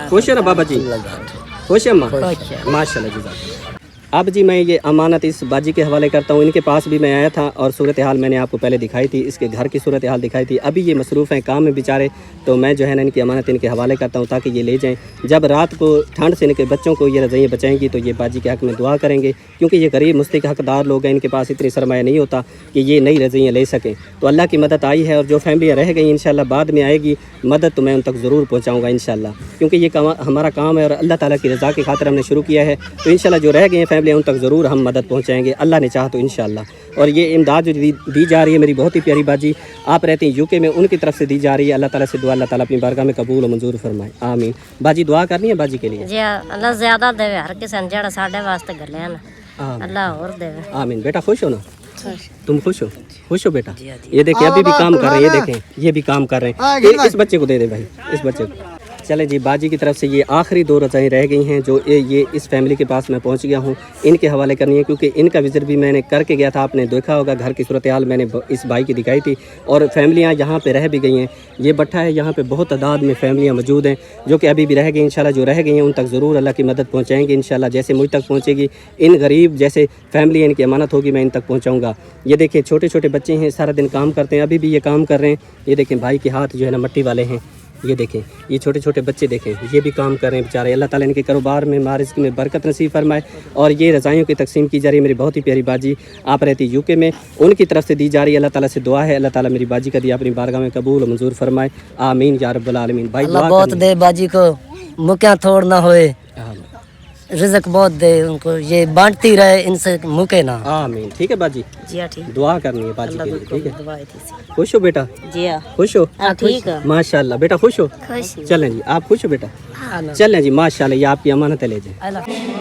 खुश है ना बाबा जी? खुश है मां? माशाल्लाह जी। अब जी मैं ये अमानत इस बाजी के हवाले करता हूँ। इनके पास भी मैं आया था और सूरत हाल मैंने आपको पहले दिखाई थी, इसके घर की सूरत हाल दिखाई थी। अभी ये मसरूफ़ हैं काम में बेचारे, तो मैं जो है ना इनकी अमानत इनके हवाले करता हूँ ताकि ये ले जाएँ। जब रात को ठंड से इनके बच्चों को ये रज़ाइयाँ बचाएँगी तो ये बाजी के हक़ में दुआ करेंगे, क्योंकि ये गरीब मुस्तहिक़ हक़दार लोग हैं, इनके पास इतनी सरमाया नहीं होता कि ये नई रज़ाइयाँ ले सकें। तो अल्लाह की मदद आई है और जो फैमिलियाँ रह गई इंशाअल्लाह बाद में आएगी मदद तो मैं उन तक ज़रूर पहुँचाऊँगा इंशाअल्लाह, क्योंकि ये हमारा काम है और अल्लाह ताला की रज़ा की खातिर हमने शुरू किया है। तो इंशाअल्लाह जो रह गए हैं फैमिलियाँ उन तक ज़रूर हम मदद पहुँचाएँगे, अल्लाह ने चाहा तो इंशाअल्लाह। और ये इमदाद जो दी जा रही है मेरी बहुत ही प्यारी बाजी, आप रहती हैं यूके में, उनकी तरफ से दी जा रही है। अल्लाह ताला से दुआ अल्लाह ताला अपनी बारगाह में कबूल और मंजूर फरमाए, आमीन। बाजी दुआ करनी है बाजी के लिए? जी अल्लाह ज़्यादा देवे हर किसी जेड़ा साढ़े वास्ते गले ना, अल्लाह और देवे, आमीन। बेटा खुश हो ना? तुम खुश हो? खुश हो बेटा? ये देखें अभी भी काम कर रहे हैं, ये देखें ये भी काम कर रहे हैं। इस बच्चे को दे दे भाई, इस बच्चे को। चलें जी, बाजी की तरफ से ये आखिरी 2 रज़ाएँ रह गई हैं जो ये इस फैमिली के पास मैं पहुंच गया हूं, इनके हवाले करनी है, क्योंकि इनका विज़िट भी मैंने करके गया था। आपने देखा होगा घर की सूरत हाल मैंने इस भाई की दिखाई थी और फैमिलियां यहाँ पे रह भी गई हैं। ये भट्ठा है, यहाँ पे बहुत तादाद में फैमिलियाँ मौजूद हैं जो कि अभी भी रह गई। इंशाल्लाह जो रह गई हैं उन तक ज़रूर अल्लाह की मदद पहुँचाएँगे इंशाल्लाह। जैसे मुझ तक पहुँचेगी, इन गरीब जैसे फैमिली इनकी अमानत होगी मैं इन तक पहुँचाऊँगा। ये देखें छोटे छोटे बच्चे हैं, सारा दिन काम करते हैं, अभी भी ये काम कर रहे हैं। ये देखें भाई के हाथ जो है ना मट्टी वाले हैं, ये देखें ये छोटे छोटे बच्चे देखें, ये भी काम कर रहे हैं बेचारे। अल्लाह ताला इनके कारोबार में मारिज़्क़ में बरकत नसीब फरमाए। और ये रज़ाइयों की तकसीम की जा रही है मेरी बहुत ही प्यारी बाजी, आप रहती यूके में, उनकी तरफ से दी जा रही है। अल्लाह ताला से दुआ है अल्लाह ताला मेरी बाजी का दिया अपनी बारगाह में कबूल और मंजूर फरमाए, आमीन या रब्बल आलमीन। भाई अल्लाह बहुत दे बाजी को, मुक्या थोड़ ना होए, रिज़्क़ बहुत दे उनको, ये बांटती रहे इनसे मुके ना, आमीन। ठीक है बाजी, जी हाँ ठीक, दुआ करनी है बाजी के लिए, ठीक है? दुआ थी। खुश हो बेटा? जी हाँ खुश हो? ठीक है। माशाल्लाह बेटा खुश हो? खुश। चलें जी, आप खुश हो बेटा? चलें जी, माशाल्लाह ये आपकी अमानत है, ले जाए।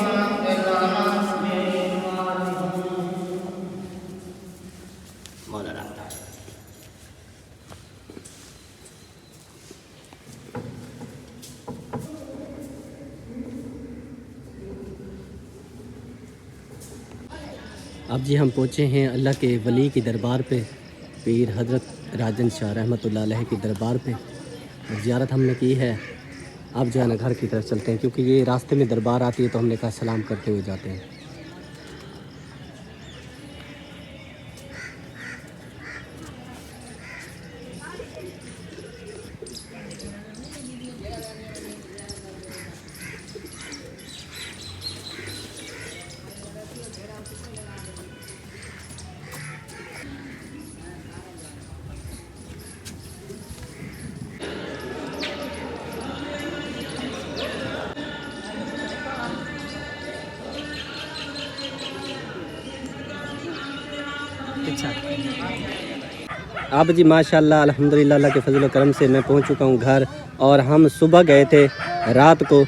अब जी हम पहुँचे हैं अल्लाह के वली की दरबार पे, पीर हज़रत राजन शाह रहमतुल्लाह अलैह की दरबार पे। ज़ियारत हमने की है, अब जो है ना घर की तरफ चलते हैं, क्योंकि ये रास्ते में दरबार आती है तो हमने कहा सलाम करते हुए जाते हैं। अब जी माशाल्लाह अल्हम्दुलिल्लाह अल्लाह के फजल करम से मैं पहुंच चुका हूं घर। और हम सुबह गए थे, रात को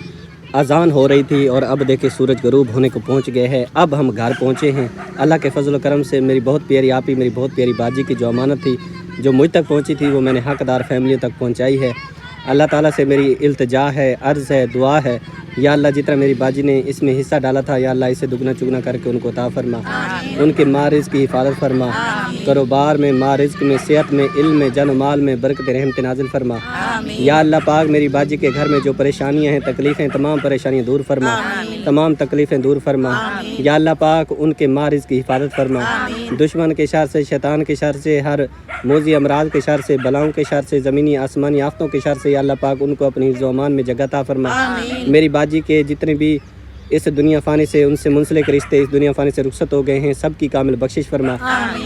अजान हो रही थी और अब देखिए सूरज गरूब होने को पहुंच गए हैं। अब हम घर पहुंचे हैं अल्लाह के फजल करम से। मेरी बहुत प्यारी आपी, मेरी बहुत प्यारी बाजी की जो अमानत थी जो मुझ तक पहुंची थी वो मैंने हक़दार फैमिली तक पहुंचाई है। अल्लाह ताला से मेरी इल्तिजा है, अर्ज़ है, दुआ है, या अल्लाह जितना मेरी बाजी ने इसमें हिस्सा डाला था या अल्लाह इसे दुगना चुगना करके उनको अता फरमा, उनके मारिज़ की हिफाजत फरमा, कारोबार में, मारिज़ में, सेहत में, इल्म में, जन माल में बरकत रहमत नाजिल फरमा। या अल्लाह पाक मेरी बाजी के घर में जो परेशानियां हैं, तकलीफ़ें, तमाम परेशानियां दूर फरमा, तमाम तकलीफ़ें दूर फरमा। या अल्लाह पाक उनके मारिज़ की हिफाजत फरमा, दुश्मन के शर से, शैतान के शर से, हर मोज़ी अमराज के शर से, बलाओं के शर से, ज़मीनी आसमानी आफ़तों के शर से या अल्लाह पाक उनको अपनी ज़ुबान में जगह अता फरमा। मेरी बाजी के जितने भी इस दुनिया फ़ानी से उनसे मुंसलिक रिश्ते इस दुनिया फ़ानी से रुखसत हो गए हैं, सब की कामिल बख्शिश फरमा।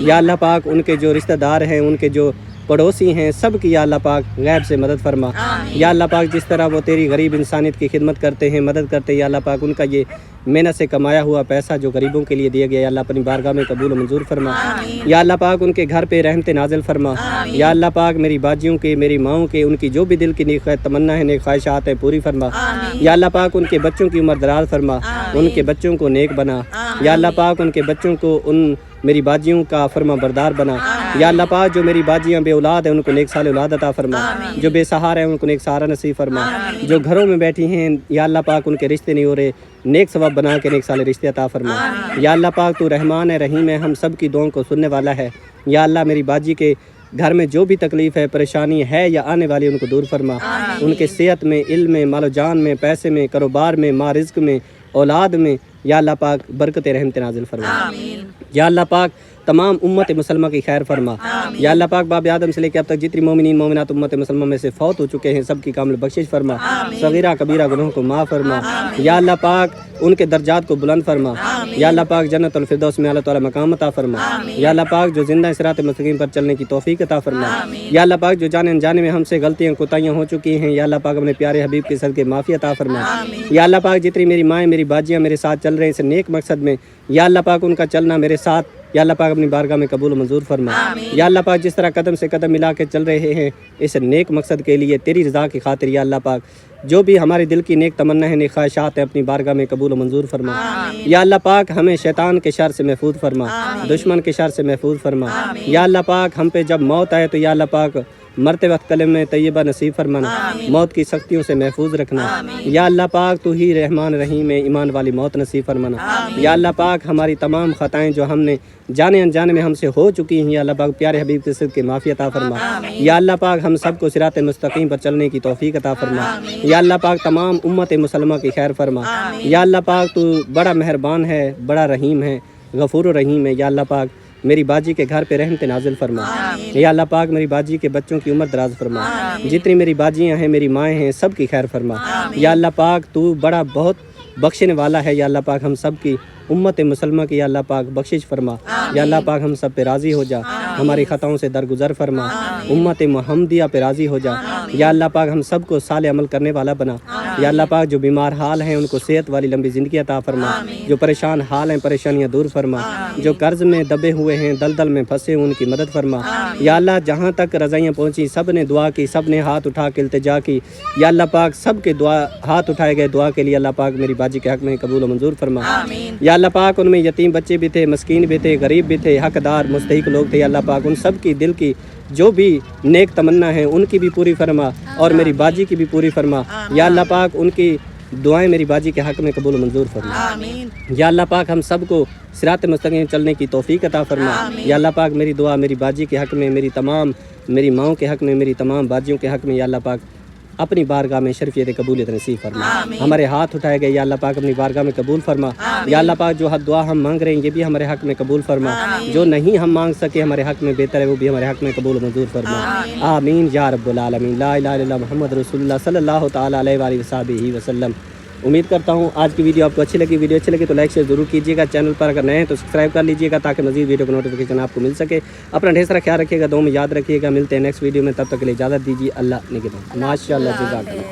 या अल्लाह पाक उनके जो रिश्तेदार हैं, उनके जो पड़ोसी हैं, सब की या अल्लाह पाक गैब से मदद फरमा। या अल्लाह पाक जिस तरह वो तेरी गरीब इंसानियत की खिदमत करते हैं, मदद करते हैं, या अल्लाह पाक उनका ये मेहनत से कमाया हुआ पैसा जो गरीबों के लिए दिया गया, या अल्लाह अपनी बारगाह में कबूल मंजूर फरमा। या अल्लाह पाक उनके घर पे रहमत नाजिल फरमा। या अल्लाह पाक मेरी बाजियों के, मेरी माओं के, उनकी जो भी दिल की नेक तमन्ना है, नेक ख्वाहिशात हैं, पूरी फरमा। या अल्लाह पाक उनके बच्चों की उम्र दराज फरमा, उनके बच्चों को नेक बना। या अल्लाह पाक उनके बच्चों को उन मेरी बाजियों का फरमा बरदार बना। या अल्लाह पाक जो मेरी बाजियाँ बे औलाद हैं उनको नेक साल औलाद अता फरमा, जो बेसहारा हैं उनको नेक सहारा नसीब फरमा, जो घरों में बैठी हैं या अल्लाह पाक उनके रिश्ते नहीं हो रहे, नेक सवाब बना के नेक साल रिश्ते अता फरमा। या अल्लाह पाक तू रहमान है, रहीम है, हम सब की दुआओं को सुनने वाला है। या अल्लाह मेरी बाजी के घर में जो भी तकलीफ़ है, परेशानी है या आने वाली उनको दूर फरमा। उनके सेहत में, इल्म में, मालो जान में, पैसे में, कारोबार में, मारिज़्क़ में, औलाद में, या अल्लाह पाक बरकत रहमत नाजिल फरमा। या अल्लाह पाक तमाम उम्मत मुसलमा की खैर फरमा। या अल्लाह पाक बाब आदम से लेकर अब तक जितनी मोमिनीन मोमिनात उम्मत मुसलमा में से फौत हो चुके हैं सबकी कामिल बख्शिश फरमा। सगीरा कबीरा गुनाहों को माफ़ फरमा। या अल्लाह पाक उनके दर्जात को बुलंद फरमा। या अल्लाह पाक जन्नतुल फिरदौस में अल्लाह ताला मकाम अता फरमा। या अल्लाह पाक जो जिंदा सिरात मुस्तकीम पर चलने की तौफीक अता फरमा। या अल्लाह पाक जो जाने अनजाने में हमसे गलतियाँ कोताहियाँ हो चुकी हैं, या अल्लाह पाक अपने प्यारे हबीब के सदके माफ़ी अता फरमा। या अल्लाह पाक जितनी मेरी माएँ मेरी बाजियाँ मेरे साथ चल रहे हैं इस नेक मकसद में, या अल्लाह पाक उनका चलना मेरे साथ या अल्लाह पाक अपनी बारगाह में कबूल मंजूर फरमा। या अल्लाह पाक जिस तरह कदम से कदम मिला के चल रहे हैं इस नेक मकसद के लिए तेरी रज़ा की खातिर, या अल्लाह पाक जो भी हमारे दिल की नेक तमन्ना है नेक ख्वाहिशात है अपनी बारगाह में कबूल मंजूर फरमा। या अल्लाह पाक हमें शैतान के शर से महफूज फरमा, दुश्मन के शर से महफूज फरमा। या अल्लाह पाक हम पे जब मौत आए तो या अल्लाह पाक मरते वक्त कलमे तैयबा नसीब फरमाना, मौत की सख्तियों से महफूज रखना। या अल्लाह पाक तू ही रहमान रहीम है, ईमान वाली मौत नसीब फरमाना। या अल्लाह पाक हमारी तमाम खताएं जो हमने जाने अनजाने में हमसे हो चुकी हैं, या अल्लाह पाक प्यारे हबीब के सिद्क़ माफ़ी अता फरमा। या अल्लाह पाक हम सबको सिरात मुस्तकीम पर चलने की तौफीक अता फरमा। या अल्लाह पाक तमाम उम्मत मुसलमा की खैर फरमा। या अल्लाह पाक तू बड़ा मेहरबान है, बड़ा रहीम है, गफूर रहीम है। या अल्लाह पाक मेरी बाजी के घर पे रहमत नाजिल फरमा। या अल्लाह पाक मेरी बाजी के बच्चों की उम्र दराज फरमा। जितनी मेरी बाजियाँ हैं मेरी माएँ हैं सब की खैर फरमा। या अल्लाह पाक तू बड़ा बहुत बख्शने वाला है। या अल्लाह पाक हम सब की उम्मत मुसलमा की या अल्लाह पाक बख्शिश फरमा। या अल्लाह पाक हम सब पे राज़ी हो जा, हमारी ख़ताओं से दरगुजर फरमा, उम्मत मुहम्मदिया पे राज़ी हो जा। या अल्लाह पाक हम सब को साले अमल करने वाला बना। या अल्लाह पाक जो बीमार हाल हैं उनको सेहत वाली लंबी ज़िंदगी अता फरमा। जो परेशान हाल हैं परेशानियाँ दूर फरमा। जो कर्ज़ में दबे हुए हैं दलदल में फंसे हुए उनकी मदद फरमा। या अल्लाह जहाँ तक रज़ाइयाँ पहुँची सब ने दुआ की, सब ने हाथ उठा के इल्तिजा की। या अल्लाह पाक सब के दुआ हाथ उठाए गए दुआ के लिए अल्लाह पाक मेरी बाजी के हक़ में कबूल मंजूर फरमा। या अल्लाह पाक उनमें यतीम बच्चे भी थे, मस्कीन भी थे, गरीब भी थे, हकदार मुस्तहिक लोग थे। या अल्लाह पाक उन सब की दिल की जो भी नेक तमन्ना है उनकी भी पूरी फरमा और मेरी बाजी की भी पूरी फरमा। या अल्लाह पाक उनकी दुआएं मेरी बाजी के हक़ में कबूल मंजूर फरमा। या अल्लाह पाक हम सब को सिरात मुस्तकीम चलने की तौफीक अता फरमा। या अल्लाह पाक मेरी दुआ मेरी बाजी के हक़ में, मेरी माओं के हक़ में, मेरी तमाम बाजियों के हक़ में या अल्लाह पाक अपनी बारगाह में शर्फियत कबूलियत नसीब फरमा। हमारे हाथ उठाए गए या अल्लाह पाक अपनी बारगाह में कबूल फरमा। या अल्लाह पाक जो हद दुआ हम मांग रहे हैं ये भी हमारे हक़ में कबूल फरमा। जो नहीं हम मांग सके हमारे हक़ में बेहतर है वो भी हमारे हक़ में कबूल मंजूर फरमा। आमीन या रब्बुल आलमीन। ला इलाहा इल्लल्लाह मुहम्मद रसूलुल्लाह सल्लल्लाहु तआला अलैहि वसल्लम। उम्मीद करता हूँ आज की वीडियो आपको अच्छी लगी। वीडियो अच्छी लगी तो लाइक शेयर जरूर कीजिएगा। चैनल पर अगर नए हैं तो सब्सक्राइब कर लीजिएगा ताकि मजीद वीडियो का नोटिफिकेशन आपको मिल सके। अपना ढेर सारा ख्याल रखिएगा, दुआ में याद रखिएगा। मिलते हैं नेक्स्ट वीडियो में, तब तक के लिए इजाज़त दीजिए। अल्लाह निगहबान। माशाअल्लाह जज़ाकल्लाह।